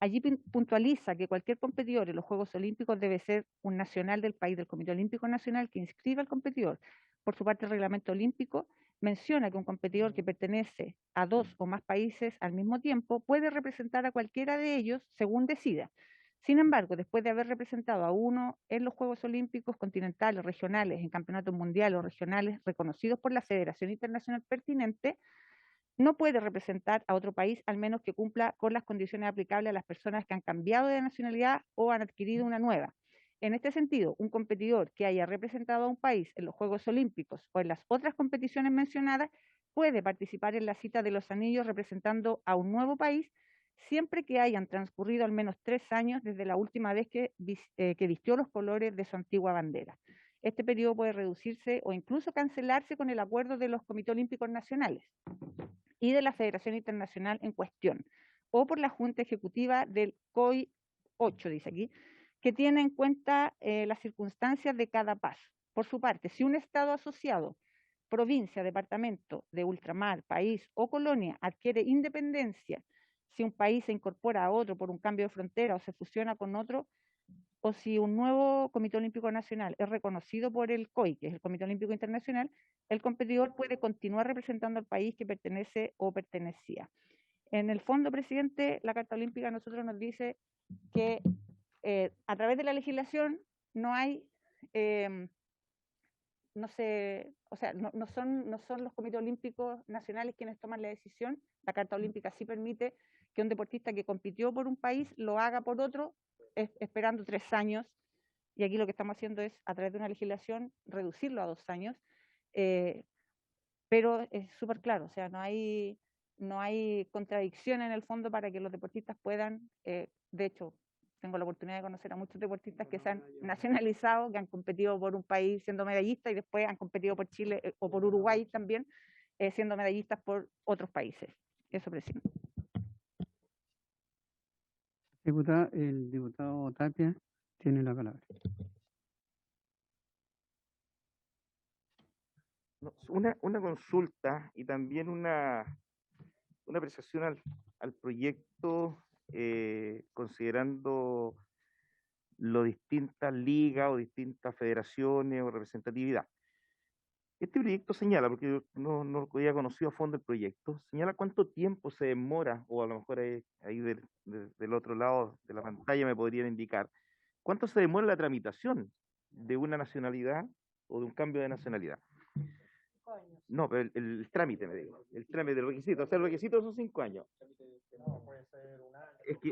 Allí puntualiza que cualquier competidor en los Juegos Olímpicos debe ser un nacional del país del Comité Olímpico Nacional que inscriba al competidor. Por su parte, el reglamento olímpico menciona que un competidor que pertenece a 2 o más países al mismo tiempo puede representar a cualquiera de ellos según decida. Sin embargo, después de haber representado a uno en los Juegos Olímpicos continentales, regionales, en campeonatos mundiales o regionales reconocidos por la Federación Internacional pertinente, no puede representar a otro país al menos que cumpla con las condiciones aplicables a las personas que han cambiado de nacionalidad o han adquirido una nueva. En este sentido, un competidor que haya representado a un país en los Juegos Olímpicos o en las otras competiciones mencionadas puede participar en la cita de los anillos representando a un nuevo país siempre que hayan transcurrido al menos 3 años desde la última vez que vistió los colores de su antigua bandera. Este periodo puede reducirse o incluso cancelarse con el acuerdo de los Comités Olímpicos Nacionales y de la Federación Internacional en cuestión, o por la Junta Ejecutiva del COI 8, dice aquí, que tiene en cuenta las circunstancias de cada paso. Por su parte, si un Estado asociado, provincia, departamento de ultramar, país o colonia adquiere independencia, si un país se incorpora a otro por un cambio de frontera o se fusiona con otro, o si un nuevo Comité Olímpico Nacional es reconocido por el COI, que es el Comité Olímpico Internacional, el competidor puede continuar representando al país que pertenece o pertenecía. En el fondo, presidente, la Carta Olímpica a nosotros nos dice que a través de la legislación no hay o sea, no son los comités olímpicos nacionales quienes toman la decisión. La Carta Olímpica sí permite que un deportista que compitió por un país lo haga por otro, esperando 3 años, y aquí lo que estamos haciendo es, a través de una legislación, reducirlo a 2 años, pero es súper claro, o sea, no hay contradicción en el fondo para que los deportistas puedan, de hecho, tengo la oportunidad de conocer a muchos deportistas que se han nacionalizado, que han competido por un país siendo medallistas y después han competido por Chile o por Uruguay también, siendo medallistas por otros países. Eso, presidente. El diputado Tapia tiene la palabra. Una consulta y también una apreciación al proyecto, considerando las distintas ligas o distintas federaciones o representatividad. Este proyecto señala, porque yo no había conocido a fondo el proyecto, señala cuánto tiempo se demora, o a lo mejor ahí del otro lado de la pantalla me podrían indicar, cuánto se demora la tramitación de una nacionalidad o de un cambio de nacionalidad. No, pero el trámite, me digo, el trámite del requisito, o sea, el requisito son 5 años.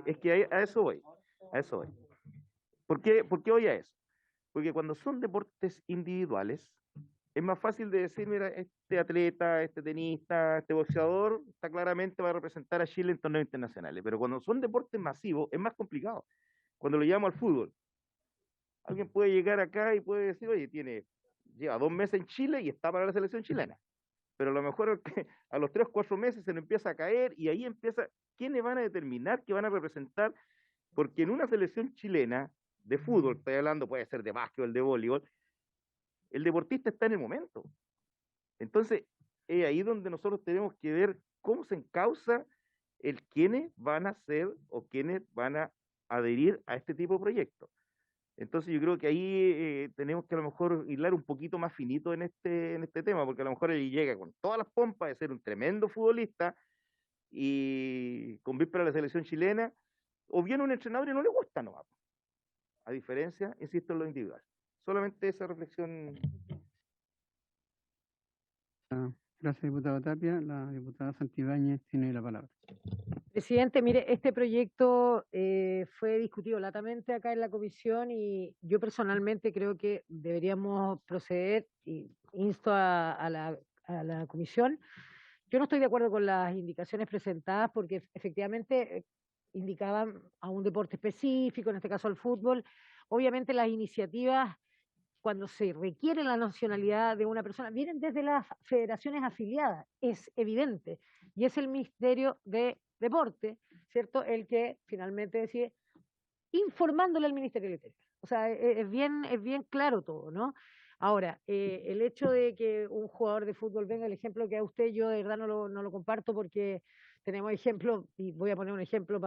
Es que a eso voy, ¿Por qué voy a eso? Porque cuando son deportes individuales, es más fácil de decir, mira, este atleta, este tenista, este boxeador, está claramente va a representar a Chile en torneos internacionales. Pero cuando son deportes masivos, es más complicado. Cuando lo llamo al fútbol, alguien puede llegar acá y puede decir, oye, lleva 2 meses en Chile y está para la selección chilena. Pero a lo mejor a los 3 o 4 meses se le empieza a caer y ahí empieza, ¿quiénes van a determinar que van a representar? Porque en una selección chilena de fútbol, estoy hablando, puede ser de básquetbol, de voleibol, el deportista está en el momento. Entonces, es ahí donde nosotros tenemos que ver cómo se encausa el quiénes van a ser o quiénes van a adherir a este tipo de proyectos. Entonces yo creo que ahí tenemos que a lo mejor hilar un poquito más finito en este tema, porque a lo mejor él llega con todas las pompas de ser un tremendo futbolista y con víspera de la selección chilena, o viene un entrenador y no le gusta nomás. A diferencia, insisto, en lo individual. Solamente esa reflexión. Gracias, diputado Tapia. La diputada Santibáñez tiene la palabra. Presidente, mire, este proyecto fue discutido latamente acá en la comisión y yo personalmente creo que deberíamos proceder y insto a la comisión. Yo no estoy de acuerdo con las indicaciones presentadas porque efectivamente indicaban a un deporte específico, en este caso al fútbol. Obviamente las iniciativas, cuando se requiere la nacionalidad de una persona, vienen desde las federaciones afiliadas, es evidente, y es el Ministerio de Deporte, ¿cierto?, el que finalmente decide, informándole al Ministerio del Interior. O sea, es bien claro todo, ¿no? Ahora, el hecho de que un jugador de fútbol venga, el ejemplo que a usted, yo de verdad no lo comparto porque tenemos ejemplos, y voy a poner un ejemplo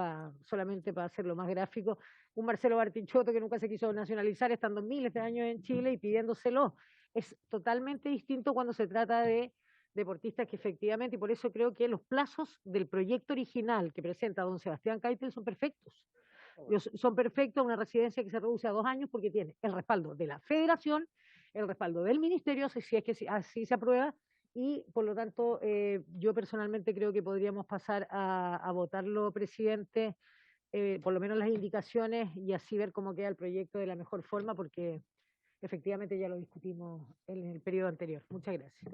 solamente para hacerlo más gráfico, un Marcelo Bartichotto que nunca se quiso nacionalizar estando miles de años en Chile y pidiéndoselo. Es totalmente distinto cuando se trata de deportistas que efectivamente, y por eso creo que los plazos del proyecto original que presenta don Sebastián Keitel son perfectos. Son perfectos, una residencia que se reduce a 2 años porque tiene el respaldo de la federación, el respaldo del ministerio, si es que así se aprueba, y por lo tanto yo personalmente creo que podríamos pasar a votarlo, presidente, por lo menos las indicaciones y así ver cómo queda el proyecto de la mejor forma porque efectivamente ya lo discutimos en el periodo anterior. Muchas gracias.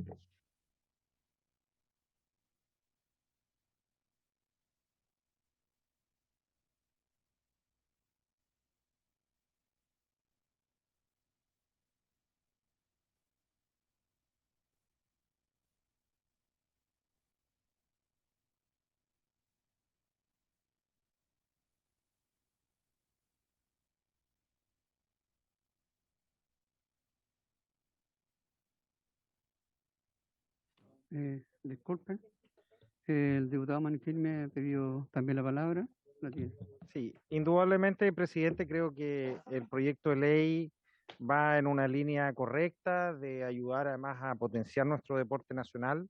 Disculpen, el diputado Maniquín me ha pedido también la palabra. La tiene. Sí, indudablemente, presidente, creo que el proyecto de ley va en una línea correcta de ayudar además a potenciar nuestro deporte nacional.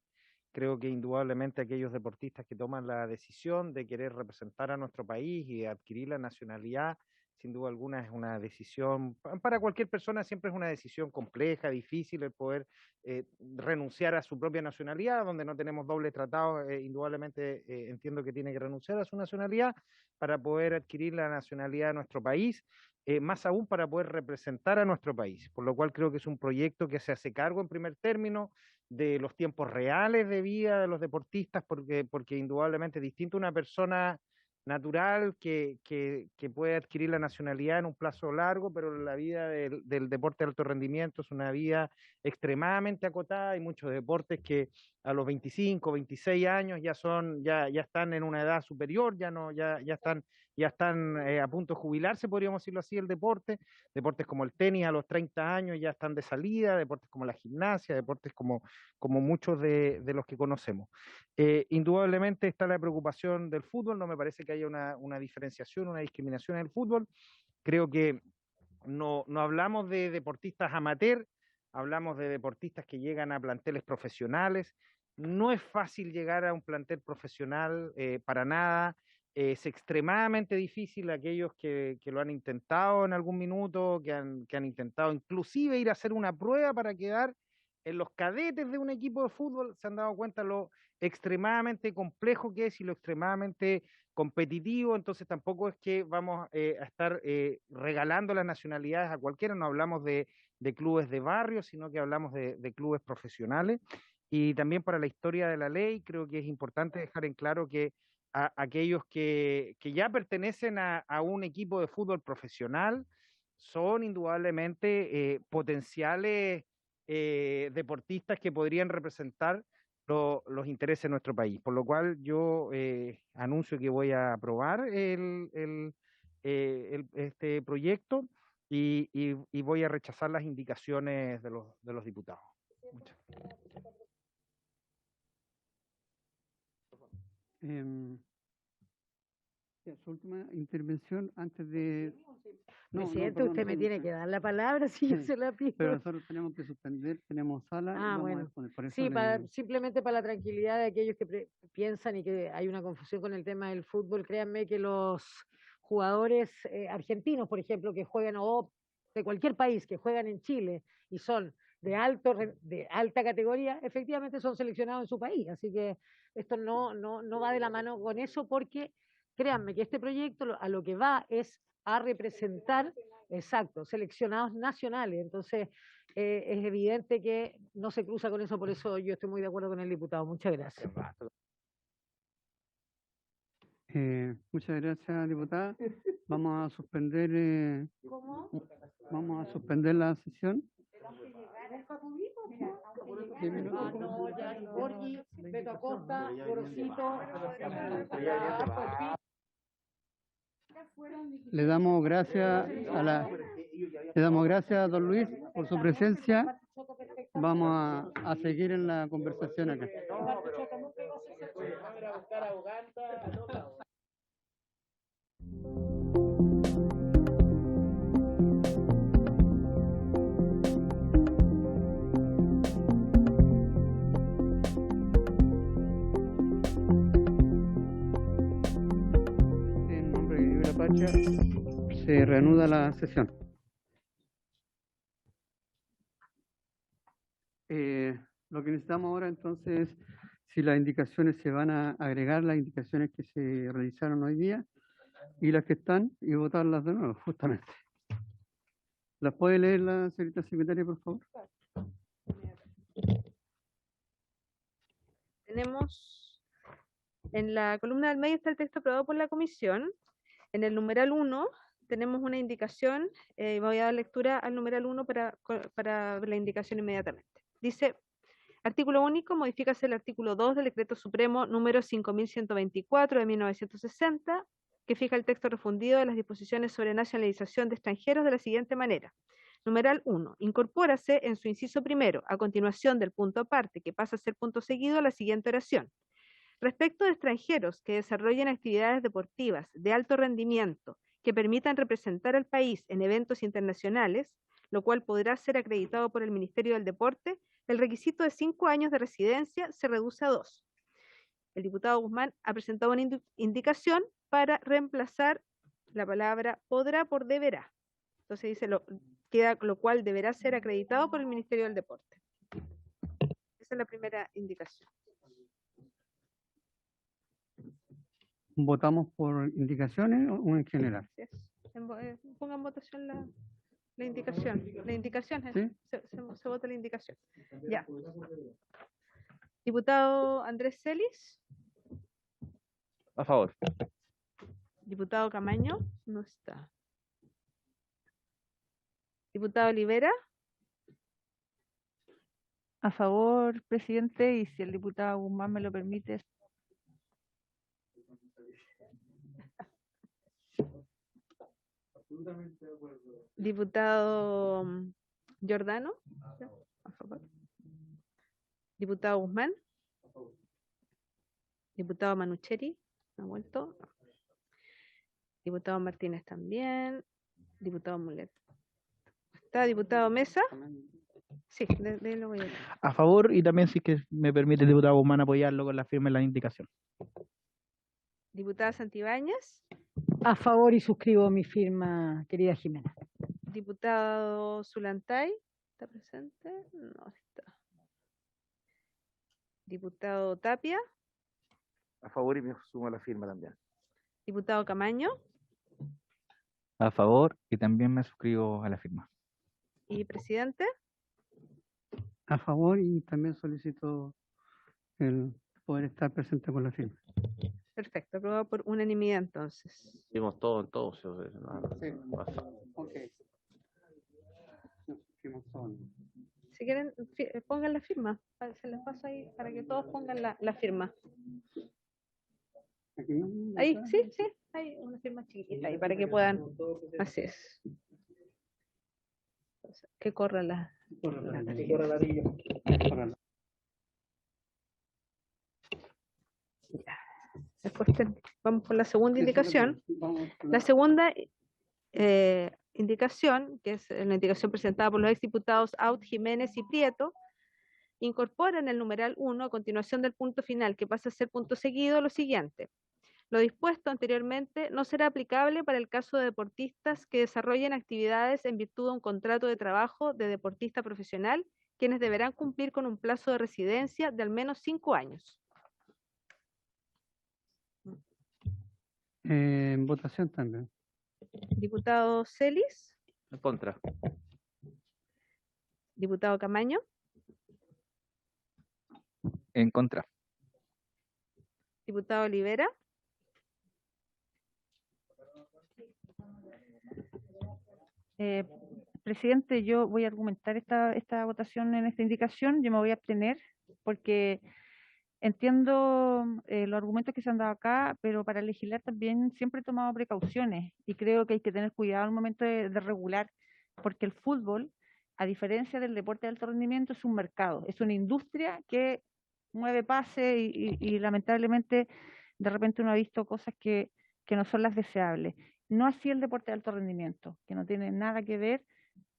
Creo que indudablemente aquellos deportistas que toman la decisión de querer representar a nuestro país y de adquirir la nacionalidad sin duda alguna es una decisión, para cualquier persona siempre es una decisión compleja, difícil el poder renunciar a su propia nacionalidad, donde no tenemos doble tratado, indudablemente entiendo que tiene que renunciar a su nacionalidad para poder adquirir la nacionalidad de nuestro país, más aún para poder representar a nuestro país, por lo cual creo que es un proyecto que se hace cargo en primer término de los tiempos reales de vida de los deportistas, porque indudablemente es distinto una persona natural que puede adquirir la nacionalidad en un plazo largo, pero la vida del deporte de alto rendimiento es una vida extremadamente acotada. Hay muchos deportes que a los 25, 26 años ya están en una edad superior, ya están a punto de jubilarse, podríamos decirlo así, el deporte. Deportes como el tenis a los 30 años ya están de salida, deportes como la gimnasia, deportes como muchos de los que conocemos. Indudablemente está la preocupación del fútbol, no me parece que haya una diferenciación, una discriminación en el fútbol. Creo que no hablamos de deportistas amateur, hablamos de deportistas que llegan a planteles profesionales. No es fácil llegar a un plantel profesional para nada. Es extremadamente difícil aquellos que lo han intentado en algún minuto, que han intentado inclusive ir a hacer una prueba para quedar en los cadetes de un equipo de fútbol, se han dado cuenta lo extremadamente complejo que es y lo extremadamente competitivo. Entonces tampoco es que vamos a estar regalando las nacionalidades a cualquiera, no hablamos de clubes de barrio, sino que hablamos de clubes profesionales. Y también para la historia de la ley, creo que es importante dejar en claro que aquellos que ya pertenecen a un equipo de fútbol profesional son indudablemente potenciales deportistas que podrían representar los intereses de nuestro país. Por lo cual yo anuncio que voy a aprobar este proyecto y voy a rechazar las indicaciones de los diputados. Muchas gracias. Su última intervención antes de... Presidente, usted me tiene que dar la palabra si yo se la pido. Pero nosotros tenemos que suspender, tenemos sala. Y vamos Bueno. a exponer. Por eso Sí, simplemente para la tranquilidad de aquellos que piensan y que hay una confusión con el tema del fútbol, créanme que los jugadores argentinos, por ejemplo, que juegan, o de cualquier país, que juegan en Chile y son de alta categoría, efectivamente son seleccionados en su país. Así que esto no va de la mano con eso, porque créanme que este proyecto a lo que va es a representar, exacto, seleccionados nacionales. Entonces, es evidente que no se cruza con eso, por eso yo estoy muy de acuerdo con el diputado. Muchas gracias. Muchas gracias, diputada. Vamos a suspender, vamos a suspender la sesión. 10 minutos. Borghi, Beto Acosta, Gorosito. Le damos gracias a don Luis por su presencia. Vamos a seguir en la conversación acá. En nombre de Libre Pacha, se reanuda la sesión. Lo que necesitamos ahora entonces, si las indicaciones se van a agregar, las indicaciones que se realizaron hoy día y las que están, y votarlas de nuevo, justamente. ¿Las puede leer la señorita secretaria, por favor? Tenemos en la columna del medio está el texto aprobado por la comisión. En el numeral 1 tenemos una indicación, voy a dar lectura al numeral 1 para la indicación inmediatamente. Dice: artículo único, modifícase el artículo 2 del Decreto Supremo número 5124 de 1960, que fija el texto refundido de las disposiciones sobre nacionalización de extranjeros de la siguiente manera. Numeral 1. Incorpórase en su inciso primero, a continuación del punto aparte, que pasa a ser punto seguido, la siguiente oración. Respecto de extranjeros que desarrollen actividades deportivas de alto rendimiento que permitan representar al país en eventos internacionales, lo cual podrá ser acreditado por el Ministerio del Deporte, el requisito de 5 años de residencia se reduce a 2. El diputado Guzmán ha presentado una indicación para reemplazar la palabra podrá por deberá. Entonces dice queda lo cual deberá ser acreditado por el Ministerio del Deporte. Esa es la primera indicación. ¿Votamos por indicaciones o en general? Así es. Ponga en votación la indicación. La indicación es, ¿Sí? se vota la indicación. Ya. Diputado Andrés Celis. A favor. Diputado Camaño. No está. Diputado Olivera. A favor, presidente, y si el diputado Guzmán me lo permite. Diputado Giordano. A favor. Diputado Guzmán. Diputado Manucheri. ¿No ha vuelto? Diputado Martínez también. Diputado Mulet. ¿Está diputado Mesa? Sí, de lo voy a dar. A favor, y también si es que me permite el diputado Guzmán apoyarlo con la firma y la indicación. Diputada Santibáñez. A favor y suscribo mi firma, querida Jimena. Diputado Zulantay. ¿Está presente? No está. Diputado Tapia. A favor y me sumo a la firma también. Diputado Camaño. A favor y también me suscribo a la firma. Y presidente. A favor y también solicito el poder estar presente con la firma. Perfecto, aprobado por unanimidad entonces. Hicimos todo en todo. Ok. Si quieren, pongan la firma. Se les pasa ahí para que todos pongan la firma. Ahí, sí, hay una firma chiquitita ahí para que puedan. Así es. Que corra la Vamos con la segunda indicación. La segunda indicación, que es la indicación presentada por los exdiputados Aut, Jiménez y Prieto, incorpora en el numeral 1, a continuación del punto final, que pasa a ser punto seguido, lo siguiente. Lo dispuesto anteriormente no será aplicable para el caso de deportistas que desarrollen actividades en virtud de un contrato de trabajo de deportista profesional, quienes deberán cumplir con un plazo de residencia de al menos 5 años. En votación también. Diputado Celis. En contra. Diputado Camaño. En contra. Diputado Olivera. Presidente, yo voy a argumentar esta votación en esta indicación. Yo me voy a abstener porque entiendo los argumentos que se han dado acá, pero para legislar también siempre he tomado precauciones y creo que hay que tener cuidado al momento de regular, porque el fútbol, a diferencia del deporte de alto rendimiento, es un mercado, es una industria que mueve pase y lamentablemente de repente uno ha visto cosas que no son las deseables. No así el deporte de alto rendimiento, que no tiene nada que ver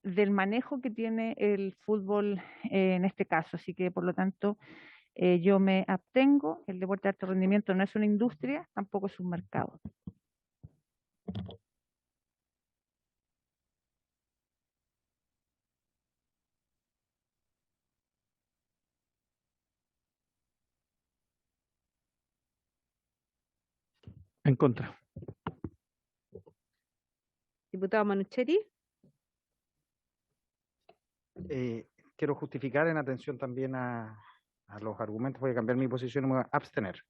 del manejo que tiene el fútbol en este caso. Así que, por lo tanto, yo me abstengo. El deporte de alto rendimiento no es una industria, tampoco es un mercado. En contra. Diputado Manucheri. Quiero justificar en atención también a los argumentos, voy a cambiar mi posición y me voy a abstener.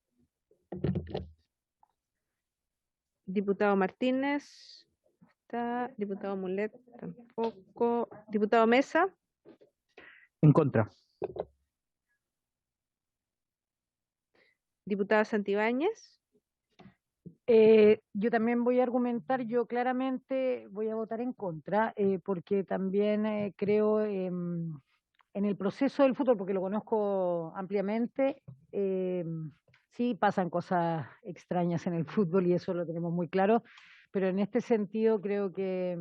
Diputado Martínez. Está. Diputado Mulet tampoco. Diputado Mesa. En contra. Diputada Santibáñez. Yo también voy a argumentar, yo claramente voy a votar en contra, porque también creo en el proceso del fútbol, porque lo conozco ampliamente, sí pasan cosas extrañas en el fútbol y eso lo tenemos muy claro, pero en este sentido creo que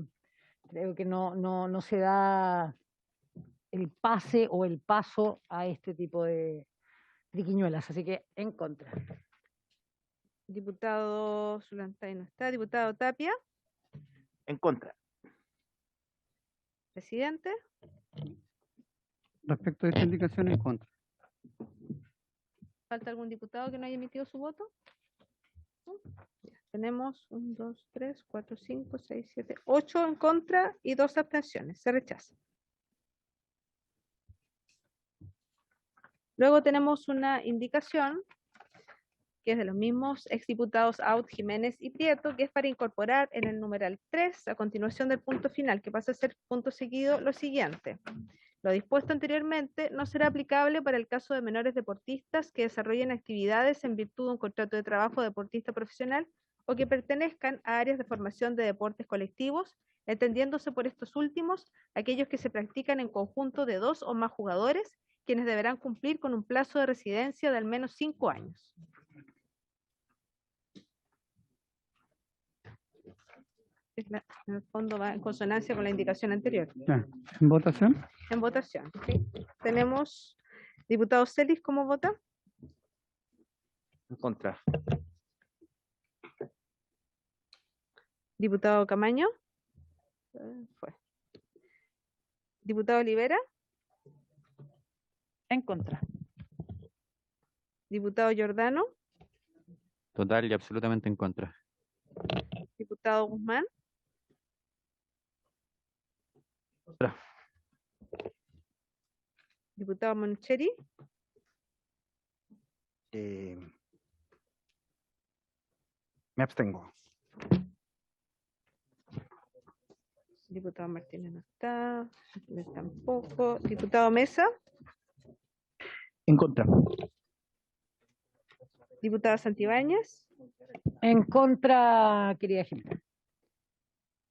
no se da el pase o el paso a este tipo de triquiñuelas, así que en contra. Diputado Zulantay no está. Diputado Tapia. En contra. Presidente. Respecto a esta indicación, en contra. ¿Falta algún diputado que no haya emitido su voto? ¿No? Ya. Tenemos 1, 2, 3, 4, 5, 6, 7, 8 en contra y 2 abstenciones. Se rechaza. Luego tenemos una indicación que es de los mismos exdiputados Aut, Jiménez y Prieto, que es para incorporar en el numeral 3, a continuación del punto final, que pasa a ser punto seguido, lo siguiente. Lo dispuesto anteriormente no será aplicable para el caso de menores deportistas que desarrollen actividades en virtud de un contrato de trabajo deportista profesional o que pertenezcan a áreas de formación de deportes colectivos, entendiéndose por estos últimos aquellos que se practican en conjunto de 2 o más jugadores, quienes deberán cumplir con un plazo de residencia de al menos 5 años. En el fondo va en consonancia con la indicación anterior. Ya. ¿En votación? En votación, ¿sí? Tenemos diputado Celis, ¿cómo vota? En contra. Diputado Camaño. Fue. Diputado Olivera. En contra. Diputado Giordano. Total y absolutamente en contra. Diputado Guzmán. Contra. Diputado Moncheri. Me abstengo. Diputado Martínez no está. Tampoco. Diputado Mesa. En contra. Diputada Santibáñez. En contra, querida Jimena.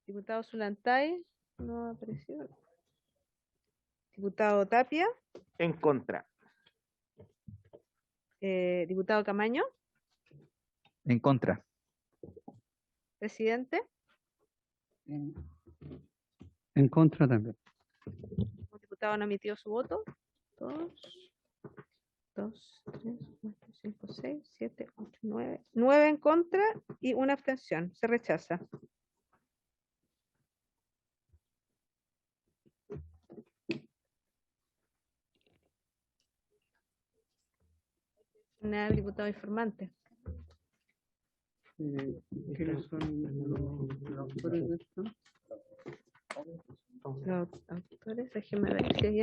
Diputado Zulantay. No ha aparecido. Diputado Tapia. En contra. Diputado Camaño. En contra. Presidente. En contra también. El diputado no emitió su voto. 2, 3, 4, 5, 6, 7, 8, 9. 9 en contra y una abstención. Se rechaza. El diputado informante. ¿Quiénes son los autores de esto? Los autores, déjeme ver si hay...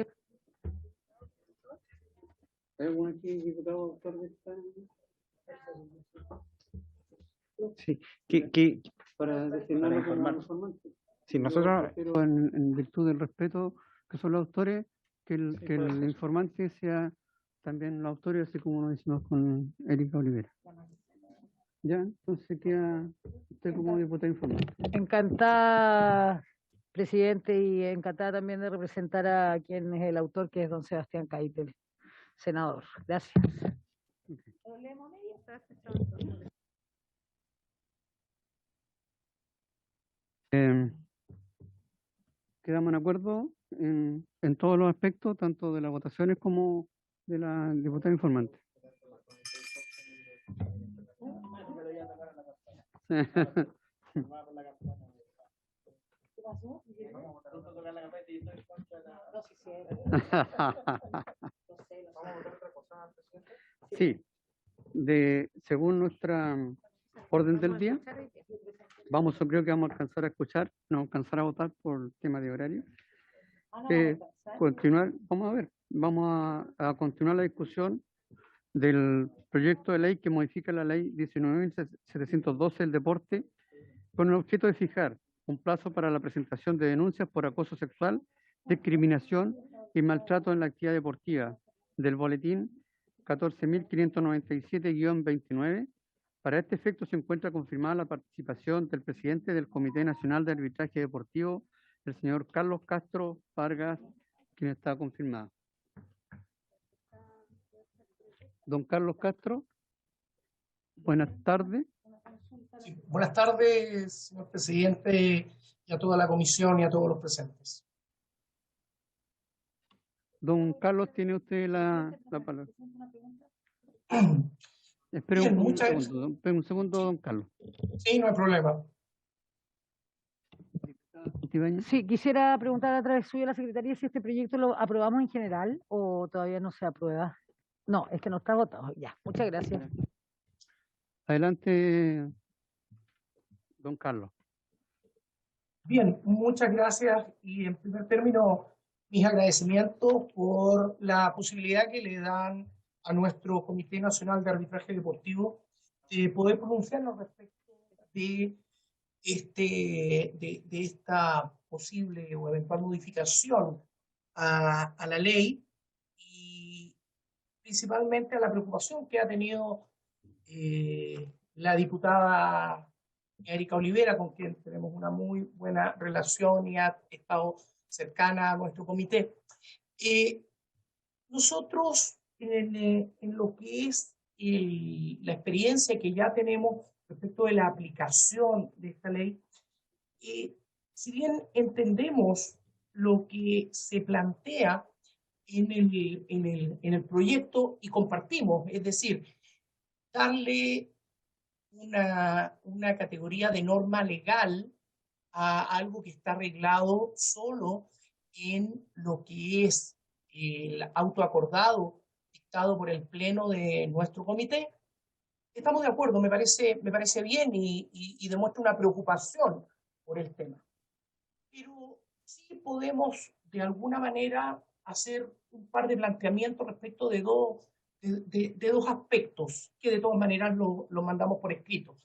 ¿Hay algún aquí diputado autor de esta? Sí, Para designarlo como informante. sí, nosotros, Pero en virtud del respeto que son los autores, que el informante sea también los autores, así como lo hicimos con Erika Olivera. Ya, entonces queda usted como diputado informante. Encantada, presidente, y encantada también de representar a quien es el autor, que es don Sebastián Caítel, senador. Gracias. Quedamos en acuerdo en todos los aspectos, tanto de las votaciones como de la diputada informante. Sí, según nuestra orden del día, creo que vamos a alcanzar a escuchar, no alcanzar a votar por tema de horario. Continuar, vamos a continuar la discusión del proyecto de ley que modifica la ley 19.712 del deporte con el objeto de fijar un plazo para la presentación de denuncias por acoso sexual, discriminación y maltrato en la actividad deportiva del boletín 14.597-29. Para este efecto se encuentra confirmada la participación del presidente del Comité Nacional de Arbitraje Deportivo, el señor Carlos Castro Vargas, quien está confirmado. Don Carlos Castro, buenas tardes. Sí, buenas tardes, señor presidente, y a toda la comisión y a todos los presentes. Don Carlos, tiene usted la palabra. Espere Bien, un segundo, espere un segundo, don Carlos. Sí, no hay problema. Ibáñez. Sí, quisiera preguntar a través suyo a la Secretaría si este proyecto lo aprobamos en general o todavía no se aprueba. No, es que no está votado. Ya, muchas gracias. Adelante, don Carlos. Bien, muchas gracias y en primer término mis agradecimientos por la posibilidad que le dan a nuestro Comité Nacional de Arbitraje Deportivo de poder pronunciarnos respecto de, de esta posible o eventual modificación a la ley y principalmente a la preocupación que ha tenido la diputada Erika Olivera, con quien tenemos una muy buena relación y ha estado cercana a nuestro comité. Nosotros, en lo que es la experiencia que ya tenemos respecto de la aplicación de esta ley, si bien entendemos lo que se plantea en el proyecto y compartimos, es decir, darle una categoría de norma legal a algo que está arreglado solo en lo que es el autoacordado dictado por el pleno de nuestro comité. Estamos de acuerdo, me parece bien y demuestra una preocupación por el tema. Pero sí podemos de alguna manera hacer un par de planteamientos respecto de dos aspectos que de todas maneras lo mandamos por escrito.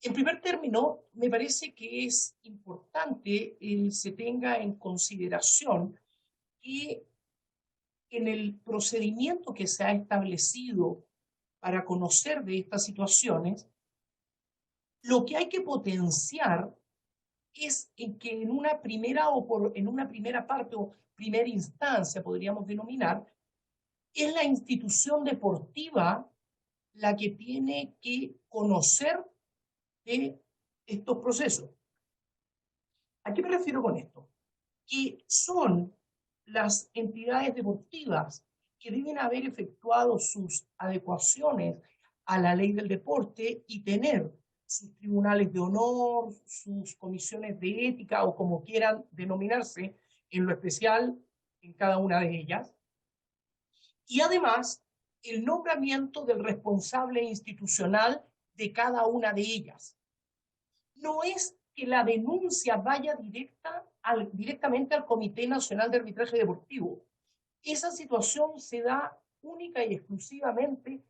En primer término, me parece que es importante se tenga en consideración que en el procedimiento que se ha establecido para conocer de estas situaciones, lo que hay que potenciar es en que en una primera parte o primera instancia, podríamos denominar, es la institución deportiva la que tiene que conocer de estos procesos. ¿A qué me refiero con esto? Que son las entidades deportivas que deben haber efectuado sus adecuaciones a la ley del deporte y tener sus tribunales de honor, sus comisiones de ética o como quieran denominarse en lo especial en cada una de ellas. Y además, el nombramiento del responsable institucional de cada una de ellas. No es que la denuncia vaya directamente al Comité Nacional de Arbitraje Deportivo. Esa situación se da única y exclusivamente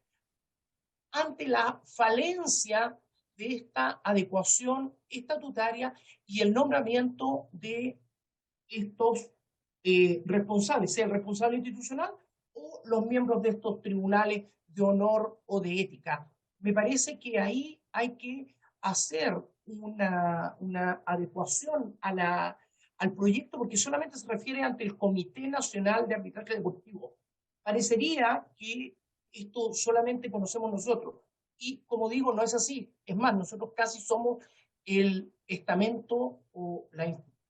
ante la falencia de esta adecuación estatutaria y el nombramiento de estos responsables, sea el responsable institucional o los miembros de estos tribunales de honor o de ética. Me parece que ahí hay que hacer una adecuación al proyecto porque solamente se refiere ante el Comité Nacional de Arbitraje Deportivo. Parecería que esto solamente conocemos nosotros y como digo, no es así. Es más, nosotros casi somos el estamento o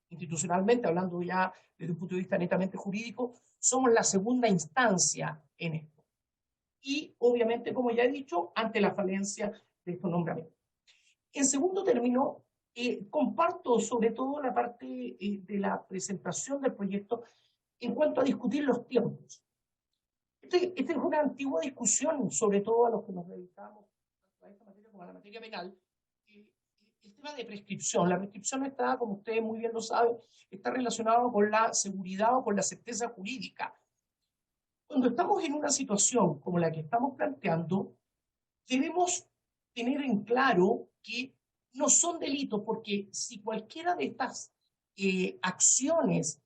institucionalmente, hablando ya desde un punto de vista netamente jurídico, somos la segunda instancia en esto. Y obviamente, como ya he dicho, ante la falencia de estos nombramientos. En segundo término, comparto sobre todo la parte de la presentación del proyecto en cuanto a discutir los tiempos. Esta es una antigua discusión, sobre todo a los que nos dedicamos a esta materia como a la materia penal, el tema de prescripción. La prescripción está, como ustedes muy bien lo saben, está relacionado con la seguridad o con la certeza jurídica. Cuando estamos en una situación como la que estamos planteando, debemos tener en claro que no son delitos, porque si cualquiera de estas acciones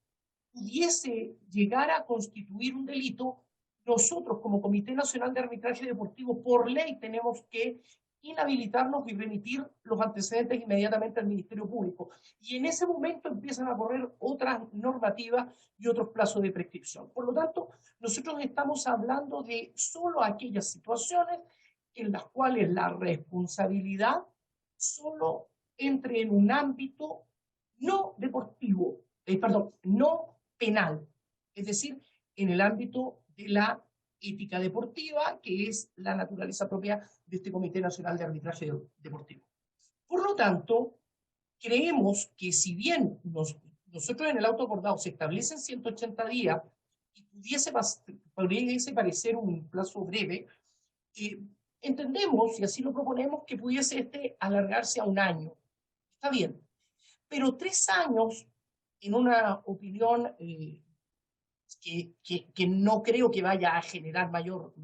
pudiese llegar a constituir un delito, nosotros como Comité Nacional de Arbitraje Deportivo, por ley, tenemos que inhabilitarnos y remitir los antecedentes inmediatamente al Ministerio Público. Y en ese momento empiezan a correr otras normativas y otros plazos de prescripción. Por lo tanto, nosotros estamos hablando de solo aquellas situaciones en las cuales la responsabilidad solo entre en un ámbito no deportivo, no penal, es decir, en el ámbito de la ética deportiva, que es la naturaleza propia de este Comité Nacional de Arbitraje Deportivo. Por lo tanto, creemos que si bien nosotros en el auto acordado se establecen 180 días y pudiese parecer un plazo breve, entendemos, y así lo proponemos, que pudiese alargarse a un año. Está bien. Pero 3 años, en una opinión que no creo que vaya a generar mayor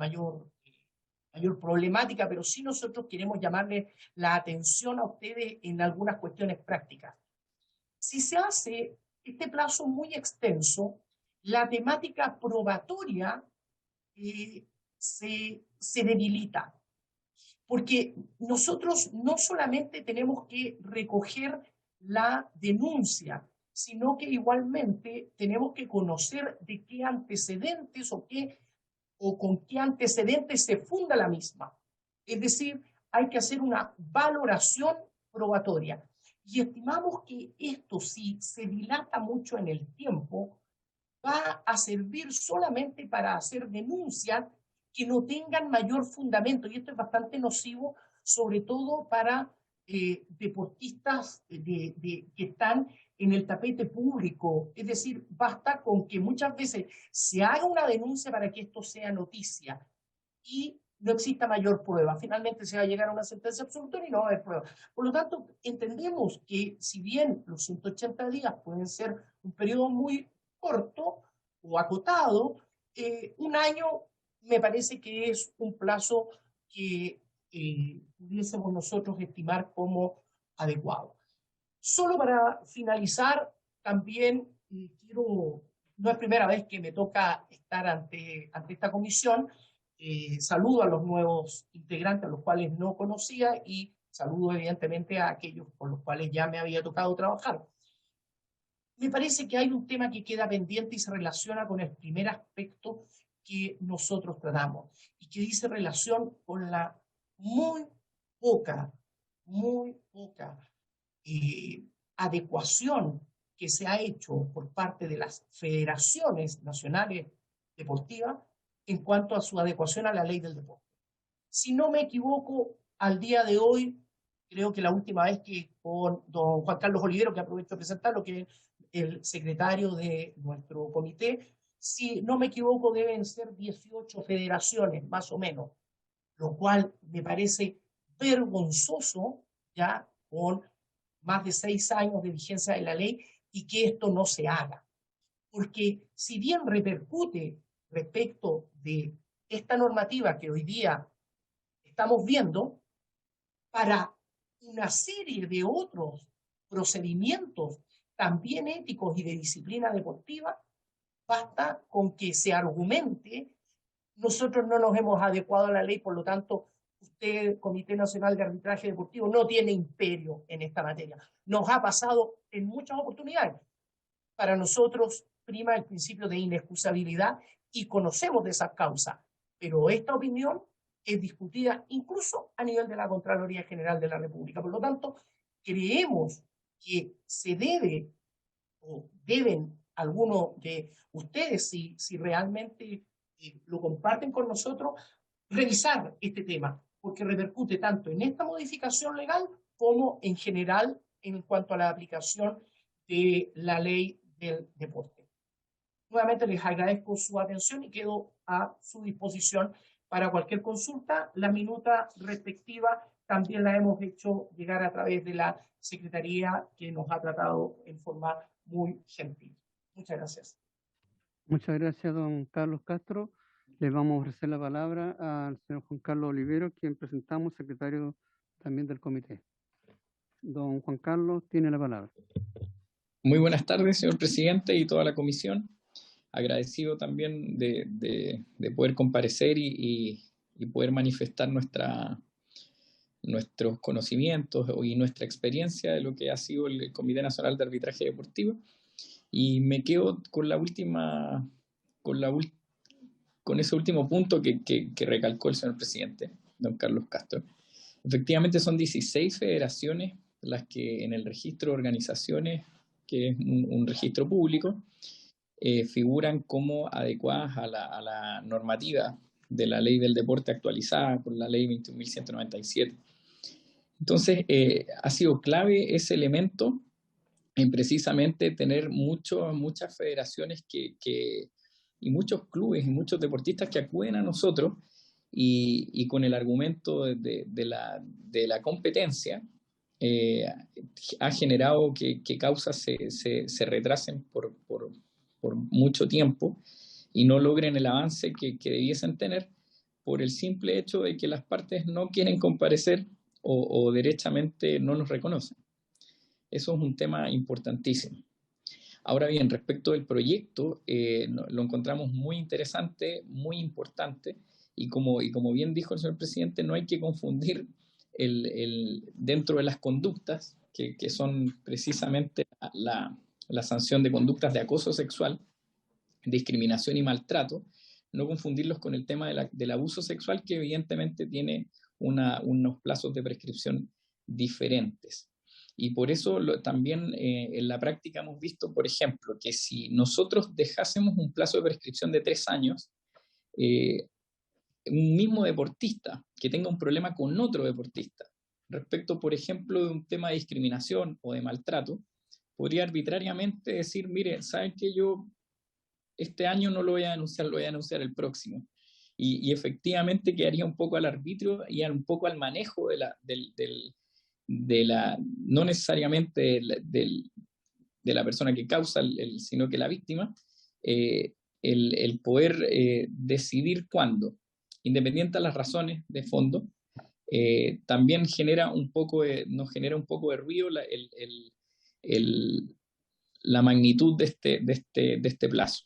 problemática, pero sí nosotros queremos llamarle la atención a ustedes en algunas cuestiones prácticas. Si se hace este plazo muy extenso, la temática probatoria se debilita. Porque nosotros no solamente tenemos que recoger la denuncia, sino que igualmente tenemos que conocer de qué antecedentes o con qué antecedentes se funda la misma. Es decir, hay que hacer una valoración probatoria. Y estimamos que esto, si se dilata mucho en el tiempo, va a servir solamente para hacer denuncias que no tengan mayor fundamento. Y esto es bastante nocivo, sobre todo para deportistas que están en el tapete público. Es decir, basta con que muchas veces se haga una denuncia para que esto sea noticia y no exista mayor prueba. Finalmente se va a llegar a una sentencia absolutoria y no va a haber prueba. Por lo tanto, entendemos que si bien los 180 días pueden ser un periodo muy corto o acotado, un año me parece que es un plazo que pudiésemos nosotros estimar como adecuado. Solo para finalizar, también no es primera vez que me toca estar ante esta comisión. Saludo a los nuevos integrantes, a los cuales no conocía, y saludo evidentemente a aquellos con los cuales ya me había tocado trabajar. Me parece que hay un tema que queda pendiente y se relaciona con el primer aspecto que nosotros tratamos, y que dice relación con la muy poca adecuación que se ha hecho por parte de las federaciones nacionales deportivas en cuanto a su adecuación a la ley del deporte. Si no me equivoco, al día de hoy, creo que la última vez que con don Juan Carlos Olivero, que aprovecho de presentarlo, que es el secretario de nuestro comité, si no me equivoco, deben ser 18 federaciones, más o menos, lo cual me parece vergonzoso, ya con más de 6 años de vigencia de la ley, y que esto no se haga. Porque si bien repercute respecto de esta normativa que hoy día estamos viendo, para una serie de otros procedimientos también éticos y de disciplina deportiva, basta con que se argumente: nosotros no nos hemos adecuado a la ley, por lo tanto, usted, Comité Nacional de Arbitraje Deportivo, no tiene imperio en esta materia. Nos ha pasado en muchas oportunidades. Para nosotros prima el principio de inexcusabilidad y conocemos de esas causas, pero esta opinión es discutida incluso a nivel de la Contraloría General de la República. Por lo tanto, creemos que se debe o deben algunos de ustedes, si realmente lo comparten con nosotros, revisar este tema, porque repercute tanto en esta modificación legal como en general en cuanto a la aplicación de la ley del deporte. Nuevamente les agradezco su atención y quedo a su disposición para cualquier consulta. La minuta respectiva también la hemos hecho llegar a través de la Secretaría, que nos ha tratado en forma muy gentil. Muchas gracias. Muchas gracias, don Carlos Castro. Le vamos a ofrecer la palabra al señor Juan Carlos Olivero, quien presentamos, secretario también del comité. Don Juan Carlos, tiene la palabra. Muy buenas tardes, señor presidente y toda la comisión. Agradecido también de poder comparecer y poder manifestar nuestros conocimientos y nuestra experiencia de lo que ha sido el Comité Nacional de Arbitraje Deportivo. Y me quedo con ese último punto que recalcó el señor presidente, don Carlos Castro. Efectivamente son 16 federaciones las que en el registro de organizaciones, que es un registro público, figuran como adecuadas a la normativa de la ley del deporte actualizada por la ley 21.197. Entonces, ha sido clave ese elemento en precisamente tener muchas federaciones y muchos clubes y muchos deportistas que acuden a nosotros y con el argumento de la competencia ha generado que causas se retrasen por mucho tiempo y no logren el avance que debiesen tener por el simple hecho de que las partes no quieren comparecer o derechamente no nos reconocen. Eso es un tema importantísimo. Ahora bien, respecto del proyecto, lo encontramos muy interesante, muy importante, y como bien dijo el señor presidente, no hay que confundir dentro de las conductas, que son precisamente la sanción de conductas de acoso sexual, discriminación y maltrato, no confundirlos con el tema del abuso sexual, que evidentemente tiene unos plazos de prescripción diferentes. Y por eso también en la práctica hemos visto, por ejemplo, que si nosotros dejásemos un plazo de prescripción de 3 años, un mismo deportista que tenga un problema con otro deportista, respecto, por ejemplo, de un tema de discriminación o de maltrato, podría arbitrariamente decir, mire, ¿saben qué? Yo este año no lo voy a denunciar, lo voy a denunciar el próximo. Y efectivamente quedaría un poco al arbitrio y un poco al manejo no necesariamente de la persona que causa sino que la víctima, el poder decidir cuándo, independiente de las razones de fondo. También nos genera un poco de ruido la magnitud de este plazo.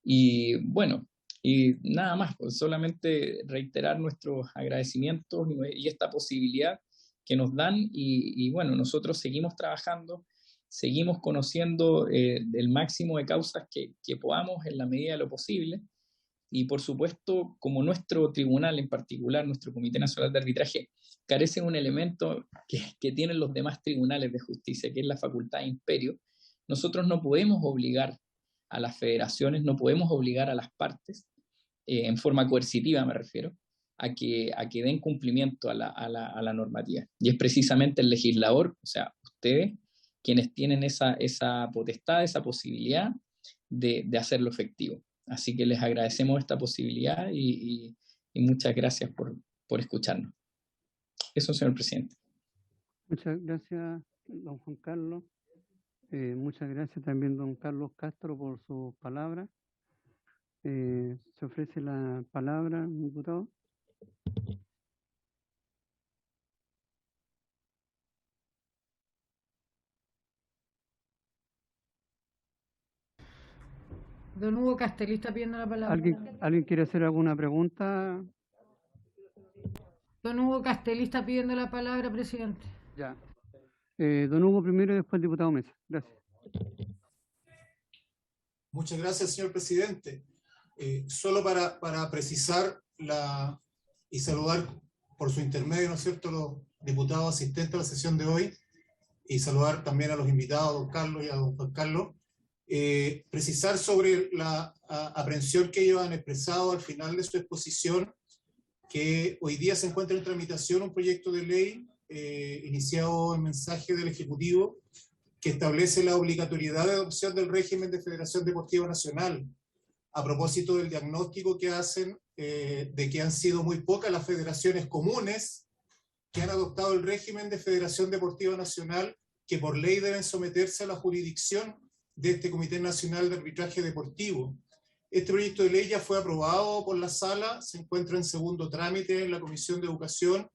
Y bueno, y nada más, pues solamente reiterar nuestros agradecimientos y esta posibilidad que nos dan, y bueno, nosotros seguimos trabajando, seguimos conociendo el máximo de causas que podamos en la medida de lo posible, y por supuesto, como nuestro tribunal en particular, nuestro Comité Nacional de Arbitraje, carece de un elemento que tienen los demás tribunales de justicia, que es la facultad de imperio, nosotros no podemos obligar a las federaciones, no podemos obligar a las partes, en forma coercitiva me refiero, a que den cumplimiento a la normativa. Y es precisamente el legislador, o sea, ustedes, quienes tienen esa potestad, esa posibilidad de hacerlo efectivo. Así que les agradecemos esta posibilidad y muchas gracias por escucharnos. Eso, señor presidente. Muchas gracias, don Juan Carlos. Muchas gracias también, don Carlos Castro, por sus palabras. Se ofrece la palabra, diputado. Don Hugo Castelli está pidiendo la palabra. ¿Alguien quiere hacer alguna pregunta? Don Hugo Castelli está pidiendo la palabra, presidente. Ya. Don Hugo primero y después el diputado Mesa. Gracias. Muchas gracias, señor presidente. Solo para precisar y saludar por su intermedio, ¿no es cierto?, los diputados asistentes a la sesión de hoy, y saludar también a los invitados, a don Carlos y a don Juan Carlos. Precisar sobre la aprehensión que ellos han expresado al final de su exposición, que hoy día se encuentra en tramitación un proyecto de ley iniciado en mensaje del Ejecutivo, que establece la obligatoriedad de adopción del régimen de Federación Deportiva Nacional, a propósito del diagnóstico que hacen de que han sido muy pocas las federaciones comunes que han adoptado el régimen de Federación Deportiva Nacional, que por ley deben someterse a la jurisdicción de este Comité Nacional de Arbitraje Deportivo. Este proyecto de ley ya fue aprobado por la Sala, se encuentra en segundo trámite en la Comisión de Educación,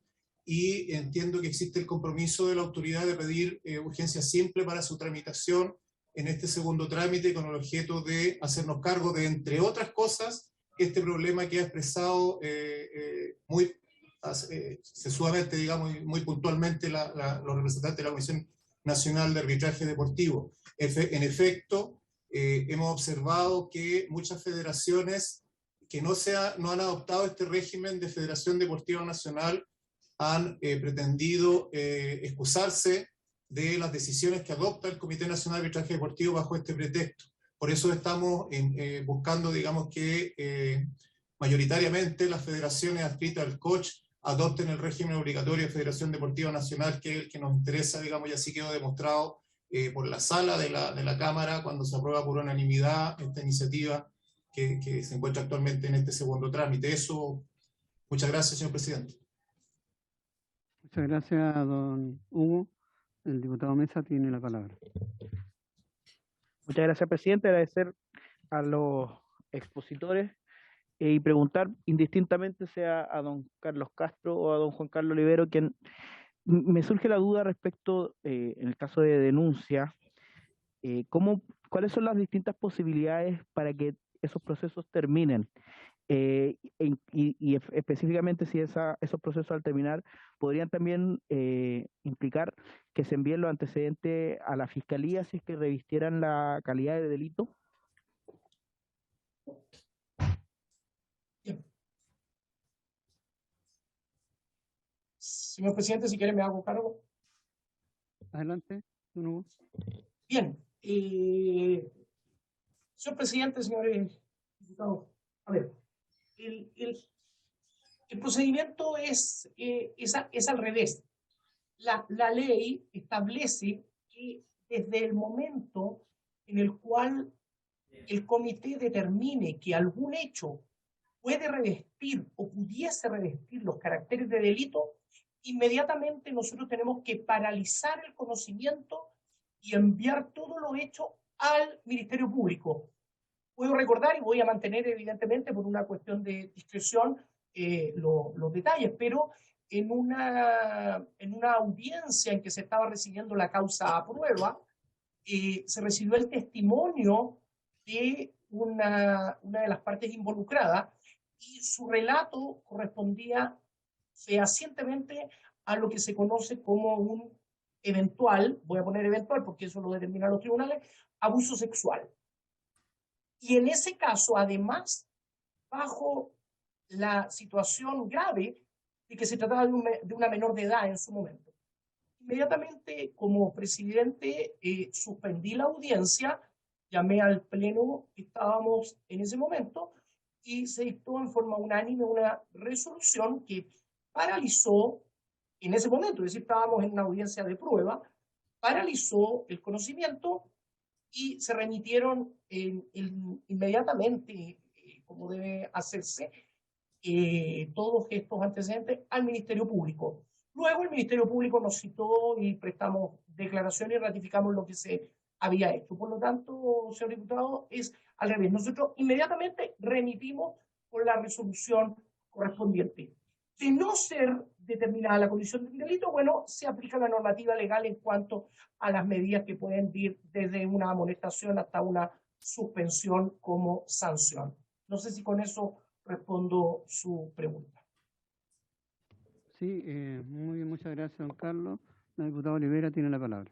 y entiendo que existe el compromiso de la autoridad de pedir urgencia simple para su tramitación en este segundo trámite, con el objeto de hacernos cargo de, entre otras cosas, este problema que ha expresado muy sesudamente, digamos, muy puntualmente los representantes de la Comisión Nacional de Arbitraje Deportivo. En efecto, hemos observado que muchas federaciones que no han adoptado este régimen de Federación Deportiva Nacional han pretendido excusarse de las decisiones que adopta el Comité Nacional de Arbitraje Deportivo bajo este pretexto. Por eso estamos buscando, digamos, que mayoritariamente las federaciones adscritas al COCH adopten el régimen obligatorio de Federación Deportiva Nacional, que es el que nos interesa, digamos, y así quedó demostrado por la sala de la Cámara cuando se aprueba por unanimidad esta iniciativa que se encuentra actualmente en este segundo trámite. Eso, muchas gracias, señor presidente. Muchas gracias, don Hugo. El diputado Mesa tiene la palabra. Muchas gracias, presidente. Agradecer a los expositores y preguntar indistintamente sea a don Carlos Castro o a don Juan Carlos Olivero, quien me surge la duda respecto, en el caso de denuncia, ¿cuáles son las distintas posibilidades para que esos procesos terminen? Y específicamente si esos procesos al terminar podrían también implicar que se envíen los antecedentes a la Fiscalía si es que revistieran la calidad de delito. Señor presidente, si quiere me hago cargo. Adelante, don Hugo. Bien. Señor presidente, señores diputados, a ver, el procedimiento es al revés. La ley establece que desde el momento en el cual el comité determine que algún hecho puede revestir o pudiese revestir los caracteres de delito, inmediatamente nosotros tenemos que paralizar el conocimiento y enviar todo lo hecho al Ministerio Público. Puedo recordar, y voy a mantener evidentemente por una cuestión de discreción los detalles, pero en una audiencia en que se estaba recibiendo la causa a prueba, se recibió el testimonio de una de las partes involucradas y su relato correspondía fehacientemente a lo que se conoce como un eventual, voy a poner eventual porque eso lo determinan los tribunales, abuso sexual. Y en ese caso, además, bajo la situación grave de que se trataba de una menor de edad en su momento. Inmediatamente, como presidente, suspendí la audiencia, llamé al pleno que estábamos en ese momento y se dictó en forma unánime una resolución que paralizó en ese momento, es decir, estábamos en una audiencia de prueba, paralizó el conocimiento y se remitieron inmediatamente, como debe hacerse, todos estos antecedentes al Ministerio Público. Luego el Ministerio Público nos citó y prestamos declaraciones y ratificamos lo que se había hecho. Por lo tanto, señor diputado, es al revés. Nosotros inmediatamente remitimos con la resolución correspondiente. De no ser determinada la condición del delito, bueno, se aplica la normativa legal en cuanto a las medidas que pueden ir desde una amonestación hasta una suspensión como sanción. No sé si con eso respondo su pregunta. Sí, muy bien, muchas gracias, don Carlos. La diputada Olivera tiene la palabra.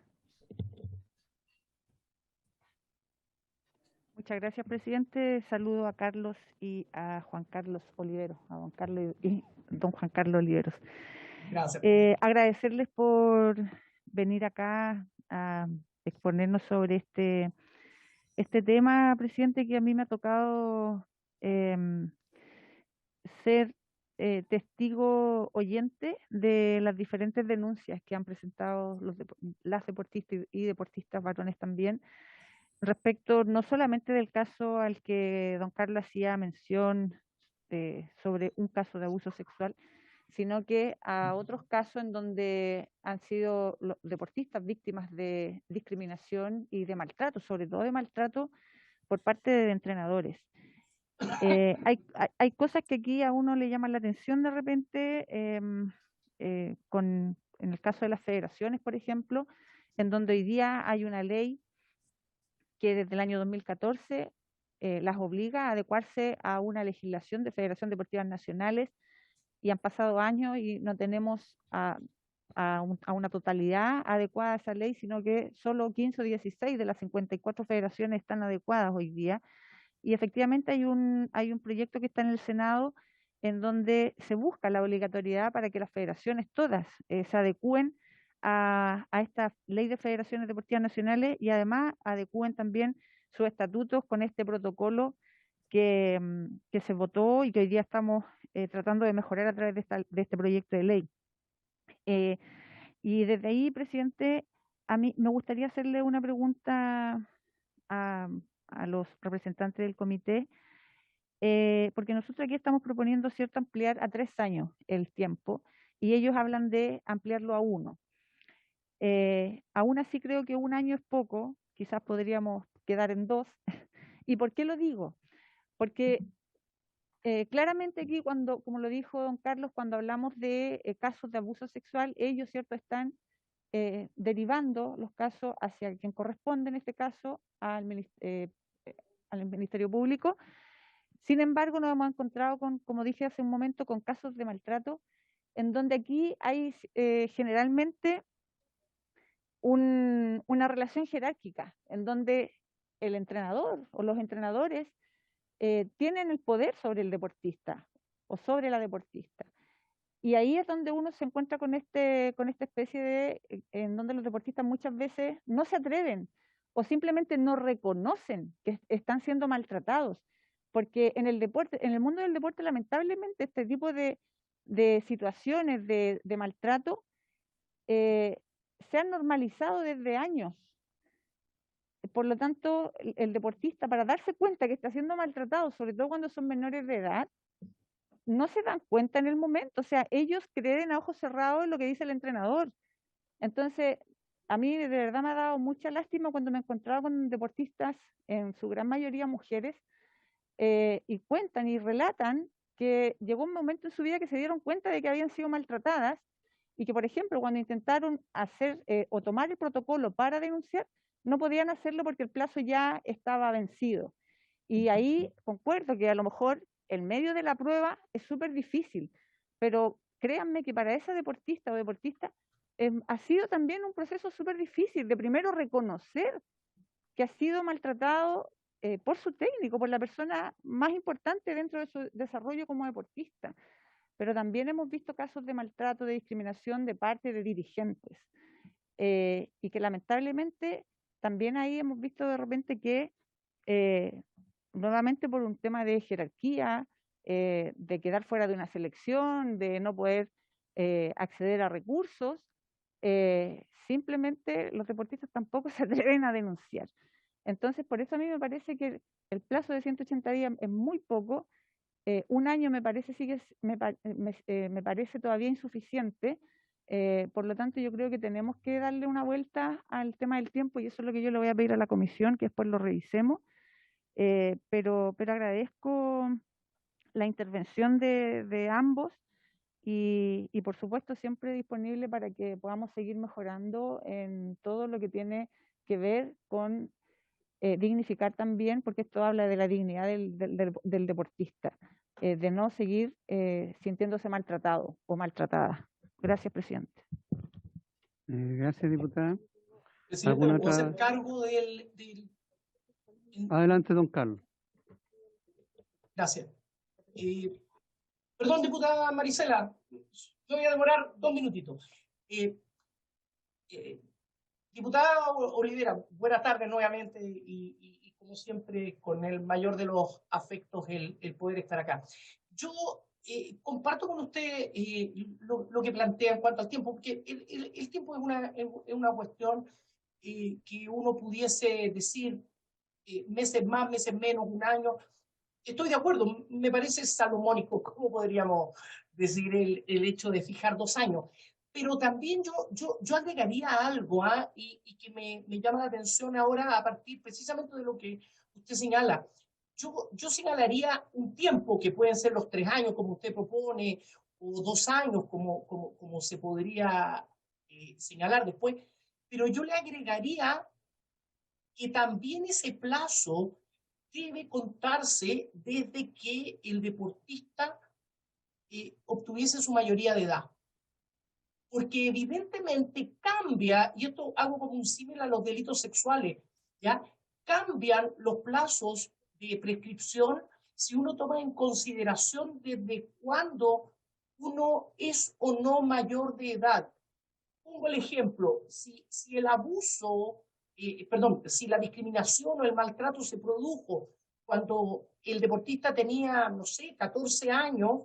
Muchas gracias, presidente. Saludo a Carlos y a Juan Carlos Oliveros, a don Carlos y don Juan Carlos Oliveros. Gracias. Agradecerles por venir acá a exponernos sobre este tema, presidente, que a mí me ha tocado ser testigo oyente de las diferentes denuncias que han presentado las deportistas y deportistas varones también, respecto no solamente del caso al que don Carlos hacía mención sobre un caso de abuso sexual, sino que a otros casos en donde han sido los deportistas víctimas de discriminación y de maltrato, sobre todo de maltrato por parte de entrenadores. Hay cosas que aquí a uno le llaman la atención de repente, en el caso de las federaciones, por ejemplo, en donde hoy día hay una ley que desde el año 2014 las obliga a adecuarse a una legislación de Federación Deportivas Nacionales, y han pasado años y no tenemos a una totalidad adecuada a esa ley, sino que solo 15 o 16 de las 54 federaciones están adecuadas hoy día. Y efectivamente hay un proyecto que está en el Senado en donde se busca la obligatoriedad para que las federaciones todas se adecúen a esta ley de federaciones deportivas nacionales y además adecúen también sus estatutos con este protocolo que se votó y que hoy día estamos tratando de mejorar a través de este proyecto de ley. Y desde ahí, presidente, a mí me gustaría hacerle una pregunta a los representantes del comité, porque nosotros aquí estamos proponiendo, ¿cierto?, ampliar a 3 años el tiempo, y ellos hablan de ampliarlo a 1. Aún así creo que 1 año es poco, quizás podríamos quedar en 2. ¿Y por qué lo digo? Porque claramente aquí, como lo dijo don Carlos, cuando hablamos de casos de abuso sexual, ellos, ¿cierto?, están derivando los casos hacia quien corresponde, en este caso, al Ministerio Público. Sin embargo, nos hemos encontrado con, como dije hace un momento, con casos de maltrato, en donde aquí hay generalmente una relación jerárquica, en donde el entrenador o los entrenadores tienen el poder sobre el deportista o sobre la deportista. Y ahí es donde uno se encuentra con esta especie de, en donde los deportistas muchas veces no se atreven o simplemente no reconocen que están siendo maltratados. Porque en el deporte, en el mundo del deporte, lamentablemente, este tipo de situaciones de maltrato se han normalizado desde años. Por lo tanto, el deportista, para darse cuenta que está siendo maltratado, sobre todo cuando son menores de edad, no se dan cuenta en el momento. O sea, ellos creen a ojos cerrados lo que dice el entrenador. Entonces, a mí de verdad me ha dado mucha lástima cuando me encontraba con deportistas, en su gran mayoría mujeres, y cuentan y relatan que llegó un momento en su vida que se dieron cuenta de que habían sido maltratadas y que, por ejemplo, cuando intentaron hacer o tomar el protocolo para denunciar, no podían hacerlo porque el plazo ya estaba vencido. Y ahí concuerdo que a lo mejor el medio de la prueba es súper difícil, pero créanme que para esa deportista o deportista ha sido también un proceso súper difícil de primero reconocer que ha sido maltratado por su técnico, por la persona más importante dentro de su desarrollo como deportista. Pero también hemos visto casos de maltrato, de discriminación de parte de dirigentes. Y que lamentablemente también ahí hemos visto de repente que nuevamente por un tema de jerarquía, de quedar fuera de una selección, de no poder acceder a recursos, simplemente los deportistas tampoco se atreven a denunciar. Entonces, por eso a mí me parece que el plazo de 180 días es muy poco. 1 año me parece, me parece todavía insuficiente. Por lo tanto, yo creo que tenemos que darle una vuelta al tema del tiempo y eso es lo que yo le voy a pedir a la comisión, que después lo revisemos. Pero agradezco la intervención de ambos y por supuesto siempre disponible para que podamos seguir mejorando en todo lo que tiene que ver con dignificar también, porque esto habla de la dignidad del deportista, de no seguir sintiéndose maltratado o maltratada. Gracias, presidente. Gracias, diputada. Presidente, ¿puedo hacer cargo del... Adelante, don Carlos. Gracias. Perdón, diputada Marisela, yo voy a demorar 2 minutitos. Diputada Olivera, buenas tardes nuevamente y como siempre con el mayor de los afectos el poder estar acá. Yo comparto con usted lo que plantea en cuanto al tiempo, porque el tiempo es una cuestión que uno pudiese decir meses más, meses menos, 1 año. Estoy de acuerdo, me parece salomónico, ¿cómo podríamos decir el hecho de fijar 2 años? Pero también yo agregaría algo y que me llama la atención ahora a partir precisamente de lo que usted señala. Yo señalaría un tiempo que pueden ser los 3 años como usted propone o 2 años como se podría señalar después, pero yo le agregaría que también ese plazo debe contarse desde que el deportista obtuviese su mayoría de edad. Porque evidentemente cambia, y esto hago como un símil a los delitos sexuales, ¿ya? Cambian los plazos de prescripción si uno toma en consideración desde cuándo uno es o no mayor de edad. Pongo el ejemplo, si el abuso perdón, si la discriminación o el maltrato se produjo cuando el deportista tenía, no sé, 14 años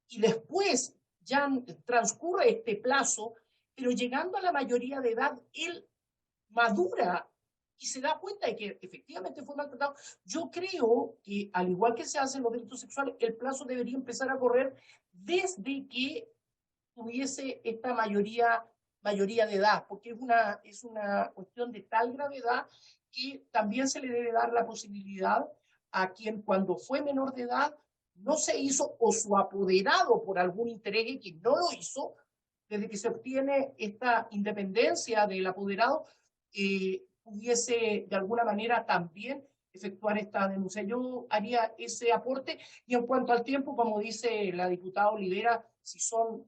y después ya transcurre este plazo, pero llegando a la mayoría de edad, él madura y se da cuenta de que efectivamente fue maltratado. Yo creo que, al igual que se hace en los delitos sexuales, el plazo debería empezar a correr desde que tuviese esta mayoría de edad, porque es una cuestión de tal gravedad que también se le debe dar la posibilidad a quien cuando fue menor de edad no se hizo, o su apoderado por algún interés que no lo hizo, desde que se obtiene esta independencia del apoderado, pudiese de alguna manera también efectuar esta denuncia. Yo haría ese aporte, y en cuanto al tiempo, como dice la diputada Olivera, si son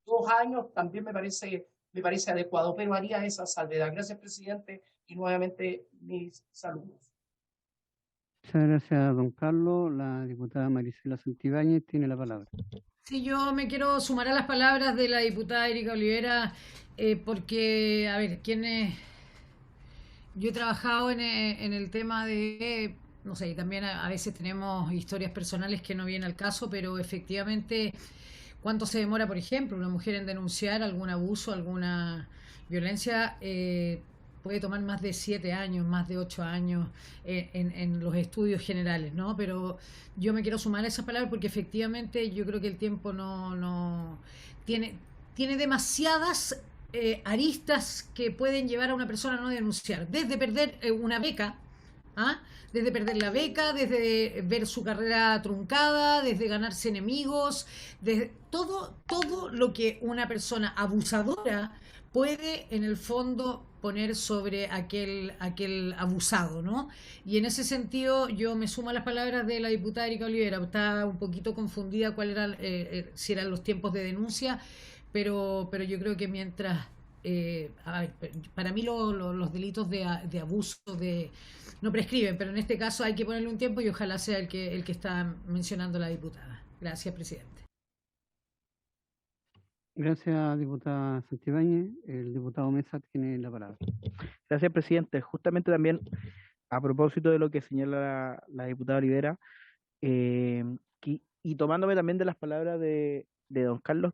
2 años, también me parece adecuado, pero haría esa salvedad. Gracias, presidente, y nuevamente mis saludos. Muchas gracias, don Carlos. La diputada Marisela Santibáñez tiene la palabra. Sí, yo me quiero sumar a las palabras de la diputada Erika Olivera, porque, a ver, yo he trabajado en el tema de, no sé, y también a veces tenemos historias personales que no vienen al caso, pero efectivamente, ¿cuánto se demora, por ejemplo, una mujer en denunciar algún abuso, alguna violencia? Puede tomar más de 7 años, más de 8 años en los estudios generales, ¿no? Pero yo me quiero sumar a esas palabras porque efectivamente yo creo que el tiempo no tiene demasiadas aristas que pueden llevar a una persona a no denunciar, desde perder una beca, ¿ah? Desde perder la beca, desde ver su carrera truncada, desde ganarse enemigos, desde todo lo que una persona abusadora puede en el fondo poner sobre aquel abusado, ¿no? Y en ese sentido yo me sumo a las palabras de la diputada Erika Olivera. Está un poquito confundida cuál eran, si eran los tiempos de denuncia, pero yo creo que mientras, a ver, para mí los delitos de abuso no prescriben, pero en este caso hay que ponerle un tiempo y ojalá sea el que está mencionando la diputada. Gracias, presidente. Gracias, diputada Santibáñez. El diputado Mesa tiene la palabra. Gracias, presidente. Justamente también, a propósito de lo que señala la diputada Olivera, y tomándome también de las palabras de don Carlos,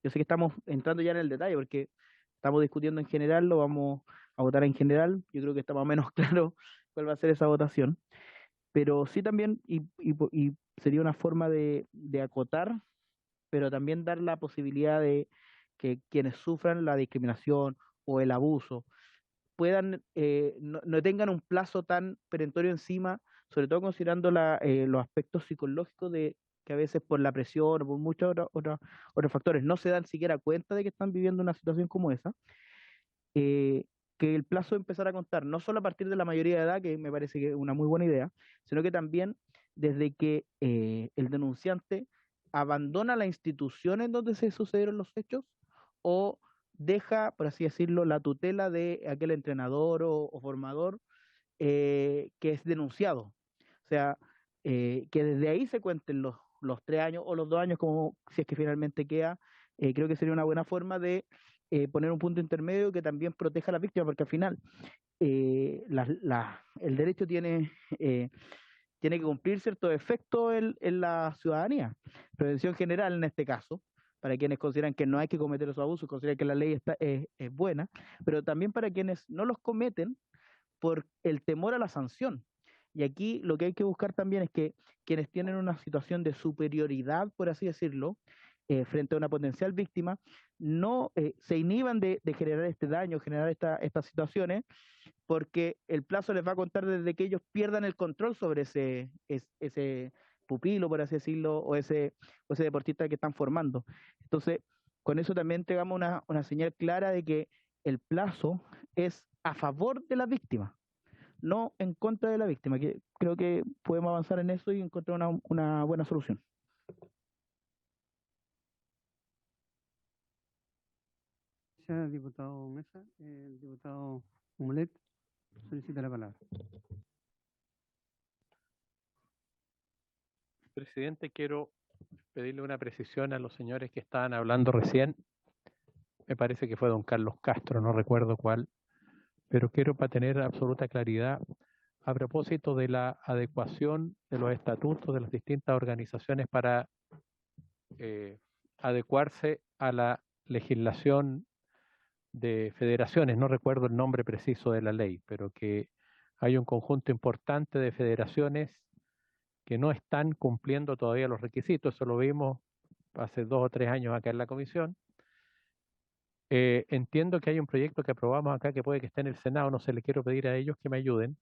yo sé que estamos entrando ya en el detalle, porque estamos discutiendo en general, lo vamos a votar en general, yo creo que está más o menos claro cuál va a ser esa votación, pero sí también, y sería una forma de acotar, pero también dar la posibilidad de que quienes sufran la discriminación o el abuso puedan, no tengan un plazo tan perentorio encima, sobre todo considerando los aspectos psicológicos de que a veces por la presión o por muchos otros factores no se dan siquiera cuenta de que están viviendo una situación como esa, que el plazo empezara a contar, no solo a partir de la mayoría de edad, que me parece que es una muy buena idea, sino que también desde que el denunciante abandona la institución en donde se sucedieron los hechos o deja, por así decirlo, la tutela de aquel entrenador o formador que es denunciado. O sea, que desde ahí se cuenten los 3 años o los 2 años, como si es que finalmente queda. Creo que sería una buena forma de poner un punto intermedio que también proteja a la víctima, porque al final el derecho tiene que cumplir ciertos efectos en la ciudadanía. Prevención general en este caso, para quienes consideran que no hay que cometer esos abusos, consideran que la ley es buena, pero también para quienes no los cometen por el temor a la sanción. Y aquí lo que hay que buscar también es que quienes tienen una situación de superioridad, por así decirlo, frente a una potencial víctima, no se inhiban de generar este daño, generar estas situaciones, porque el plazo les va a contar desde que ellos pierdan el control sobre ese pupilo, por así decirlo, o ese deportista que están formando. Entonces, con eso también entregamos una señal clara de que el plazo es a favor de la víctima, no en contra de la víctima, que creo que podemos avanzar en eso y encontrar una buena solución. Gracias, diputado Mesa. El diputado Mulet solicita la palabra. Presidente, quiero pedirle una precisión a los señores que estaban hablando recién. Me parece que fue don Carlos Castro, no recuerdo cuál, pero quiero para tener absoluta claridad a propósito de la adecuación de los estatutos de las distintas organizaciones para adecuarse a la legislación de federaciones. No recuerdo el nombre preciso de la ley, pero que hay un conjunto importante de federaciones que no están cumpliendo todavía los requisitos. Eso lo vimos hace 2 o 3 años acá en la comisión. Entiendo que hay un proyecto que aprobamos acá que puede que esté en el Senado, no se le quiero pedir a ellos que me ayuden.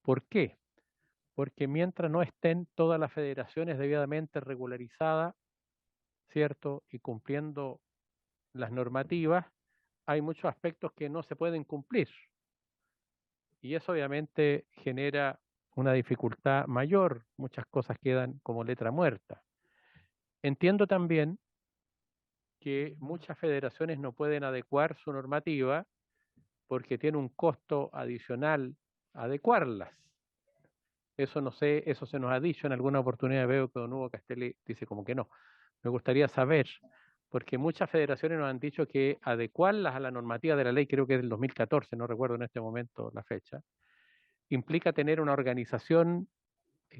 ¿Por qué? Porque mientras no estén todas las federaciones debidamente regularizadas, ¿cierto? Y cumpliendo las normativas, hay muchos aspectos que no se pueden cumplir. Y eso obviamente genera una dificultad mayor, muchas cosas quedan como letra muerta. Entiendo también que muchas federaciones no pueden adecuar su normativa porque tiene un costo adicional adecuarlas. Eso no sé, eso se nos ha dicho en alguna oportunidad, veo que don Hugo Castelli dice como que no. Me gustaría saber, porque muchas federaciones nos han dicho que adecuarlas a la normativa de la ley, creo que es del 2014, no recuerdo en este momento la fecha, implica tener una organización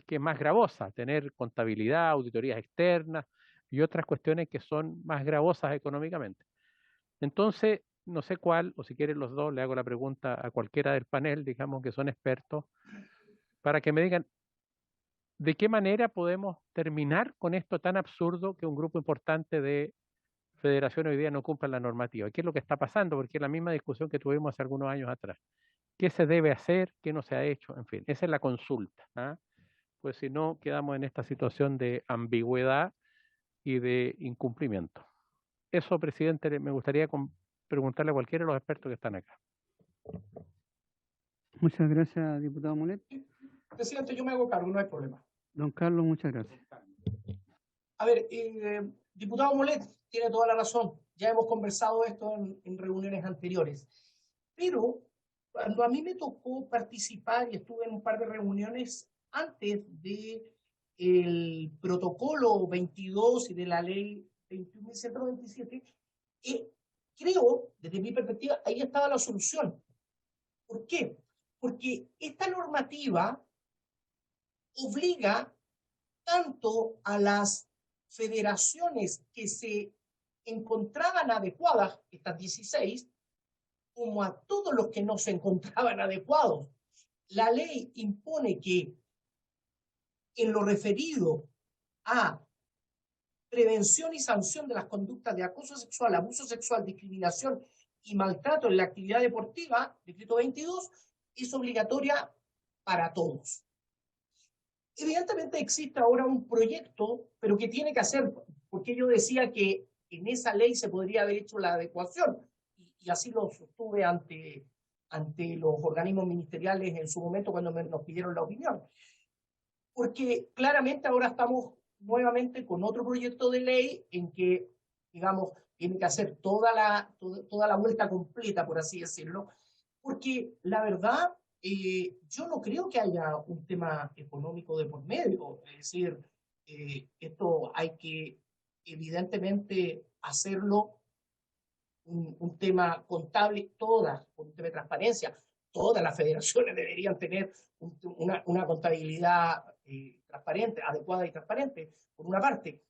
que es más gravosa, tener contabilidad, auditorías externas y otras cuestiones que son más gravosas económicamente. Entonces, no sé cuál, o si quieren los dos, le hago la pregunta a cualquiera del panel, digamos que son expertos, para que me digan de qué manera podemos terminar con esto tan absurdo que un grupo importante de federaciones hoy día no cumplan la normativa. ¿Qué es lo que está pasando? Porque es la misma discusión que tuvimos hace algunos años atrás. ¿Qué se debe hacer? ¿Qué no se ha hecho? En fin, esa es la consulta, ¿ah? Pues si no, quedamos en esta situación de ambigüedad y de incumplimiento. Eso, presidente, me gustaría preguntarle a cualquiera de los expertos que están acá. Muchas gracias, diputado Mulet. Presidente, yo me hago cargo, no hay problema. Don Carlos, muchas gracias. A ver, diputado Mulet tiene toda la razón. Ya hemos conversado esto en reuniones anteriores. Pero cuando a mí me tocó participar y estuve en un par de reuniones antes de el protocolo 22 y de la ley 21.127, creo, desde mi perspectiva, ahí estaba la solución. ¿Por qué? Porque esta normativa obliga tanto a las federaciones que se encontraban adecuadas, estas 16, como a todos los que no se encontraban adecuados. La ley impone que en lo referido a prevención y sanción de las conductas de acoso sexual, abuso sexual, discriminación y maltrato en la actividad deportiva, decreto 22, es obligatoria para todos. Evidentemente existe ahora un proyecto, pero que tiene que hacer, porque yo decía que en esa ley se podría haber hecho la adecuación, y así lo sostuve ante los organismos ministeriales en su momento cuando nos pidieron la opinión. Porque claramente ahora estamos nuevamente con otro proyecto de ley en que, digamos, tiene que hacer toda la vuelta completa, por así decirlo, porque la verdad, yo no creo que haya un tema económico de por medio. Es decir, esto hay que evidentemente hacerlo un tema contable, un tema de transparencia. Todas las federaciones deberían tener una contabilidad transparente, adecuada y transparente, por una parte.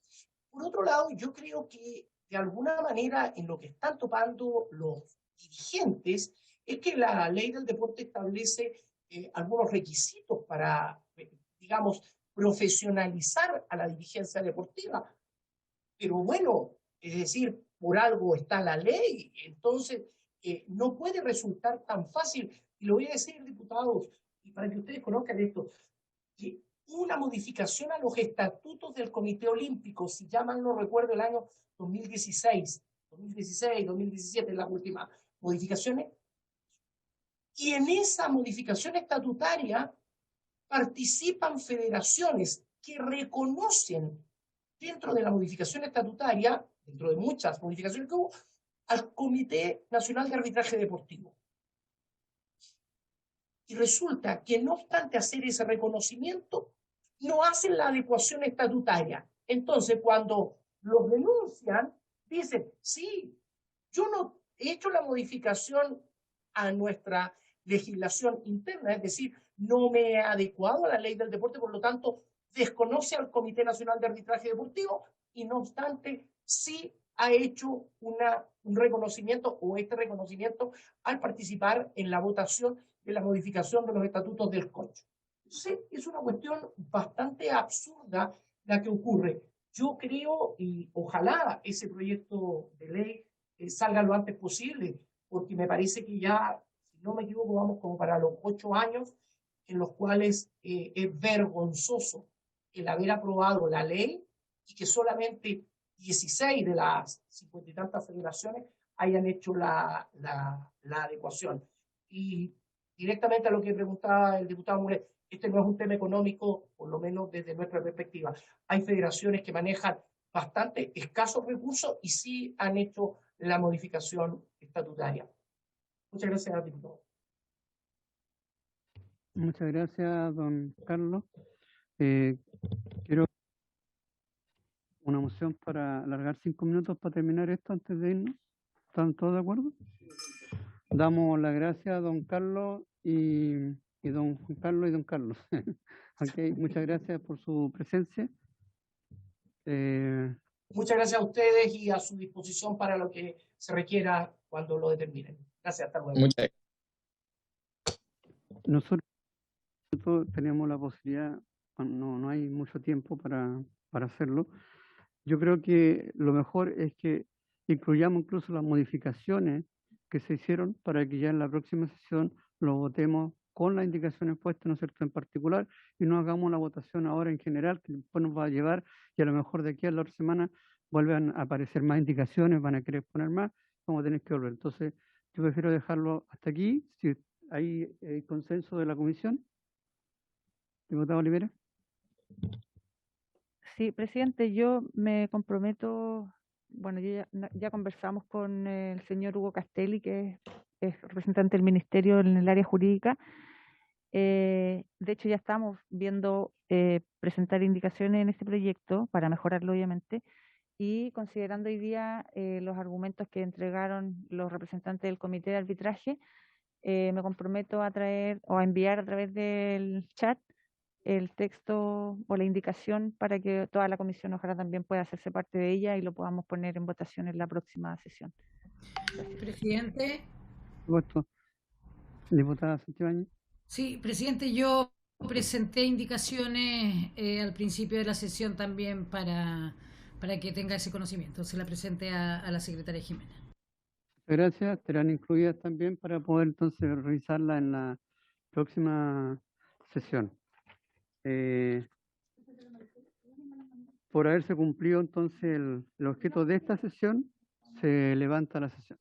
Por otro lado, yo creo que de alguna manera en lo que están topando los dirigentes es que la ley del deporte establece algunos requisitos para, digamos, profesionalizar a la dirigencia deportiva. Pero bueno, es decir, por algo está la ley, entonces no puede resultar tan fácil. Y lo voy a decir, diputados, y para que ustedes conozcan esto, que una modificación a los estatutos del Comité Olímpico, si ya mal no recuerdo el año 2016, 2017, las últimas modificaciones, y en esa modificación estatutaria participan federaciones que reconocen dentro de la modificación estatutaria, dentro de muchas modificaciones que hubo, al Comité Nacional de Arbitraje Deportivo. Y resulta que no obstante hacer ese reconocimiento, no hacen la adecuación estatutaria. Entonces, cuando los denuncian, dicen, sí, yo no he hecho la modificación a nuestra legislación interna, es decir, no me he adecuado a la ley del deporte, por lo tanto, desconoce al Comité Nacional de Arbitraje Deportivo y no obstante, sí ha hecho un reconocimiento o este reconocimiento al participar en la votación de la modificación de los estatutos del CONCH. Sí, es una cuestión bastante absurda la que ocurre. Yo creo, y ojalá ese proyecto de ley salga lo antes posible, porque me parece que ya, si no me equivoco, vamos como para los 8 años en los cuales es vergonzoso el haber aprobado la ley y que solamente 16 de las 50 y tantas federaciones hayan hecho la adecuación. Y directamente a lo que preguntaba el diputado Mulet, este no es un tema económico, por lo menos desde nuestra perspectiva. Hay federaciones que manejan bastante escasos recursos y sí han hecho la modificación estatutaria. Muchas gracias, diputado. Muchas gracias, don Carlos. Quiero una moción para alargar 5 minutos para terminar esto antes de irnos. ¿Están todos de acuerdo? Damos las gracias a don Carlos y don Juan Carlos y don Carlos. Okay, muchas gracias por su presencia. Muchas gracias a ustedes y a su disposición para lo que se requiera cuando lo determinen. Gracias, hasta luego. Muchas Nosotros tenemos la posibilidad, no hay mucho tiempo para hacerlo. Yo creo que lo mejor es que incluyamos incluso las modificaciones que se hicieron para que ya en la próxima sesión lo votemos con las indicaciones puestas, ¿no es cierto?, en particular, y no hagamos la votación ahora en general, que después nos va a llevar, y a lo mejor de aquí a la otra semana vuelven a aparecer más indicaciones, van a querer poner más, vamos a tener que volver. Entonces, yo prefiero dejarlo hasta aquí, si hay consenso de la comisión. Diputado Olivera. Sí, presidente, yo me comprometo, bueno, ya conversamos con el señor Hugo Castelli, que es representante del Ministerio en el área jurídica. De hecho, ya estamos viendo presentar indicaciones en este proyecto para mejorarlo, obviamente, y considerando hoy día los argumentos que entregaron los representantes del Comité de Arbitraje, me comprometo a traer o a enviar a través del chat el texto o la indicación para que toda la comisión ojalá también pueda hacerse parte de ella y lo podamos poner en votación en la próxima sesión. Gracias. Presidente. Diputada Santibáñez. Sí, presidente, yo presenté indicaciones al principio de la sesión también para que tenga ese conocimiento. Se la presenté a la secretaria Jimena. Gracias, serán incluidas también para poder entonces revisarla en la próxima sesión. Por haberse cumplido entonces el objeto de esta sesión, se levanta la sesión.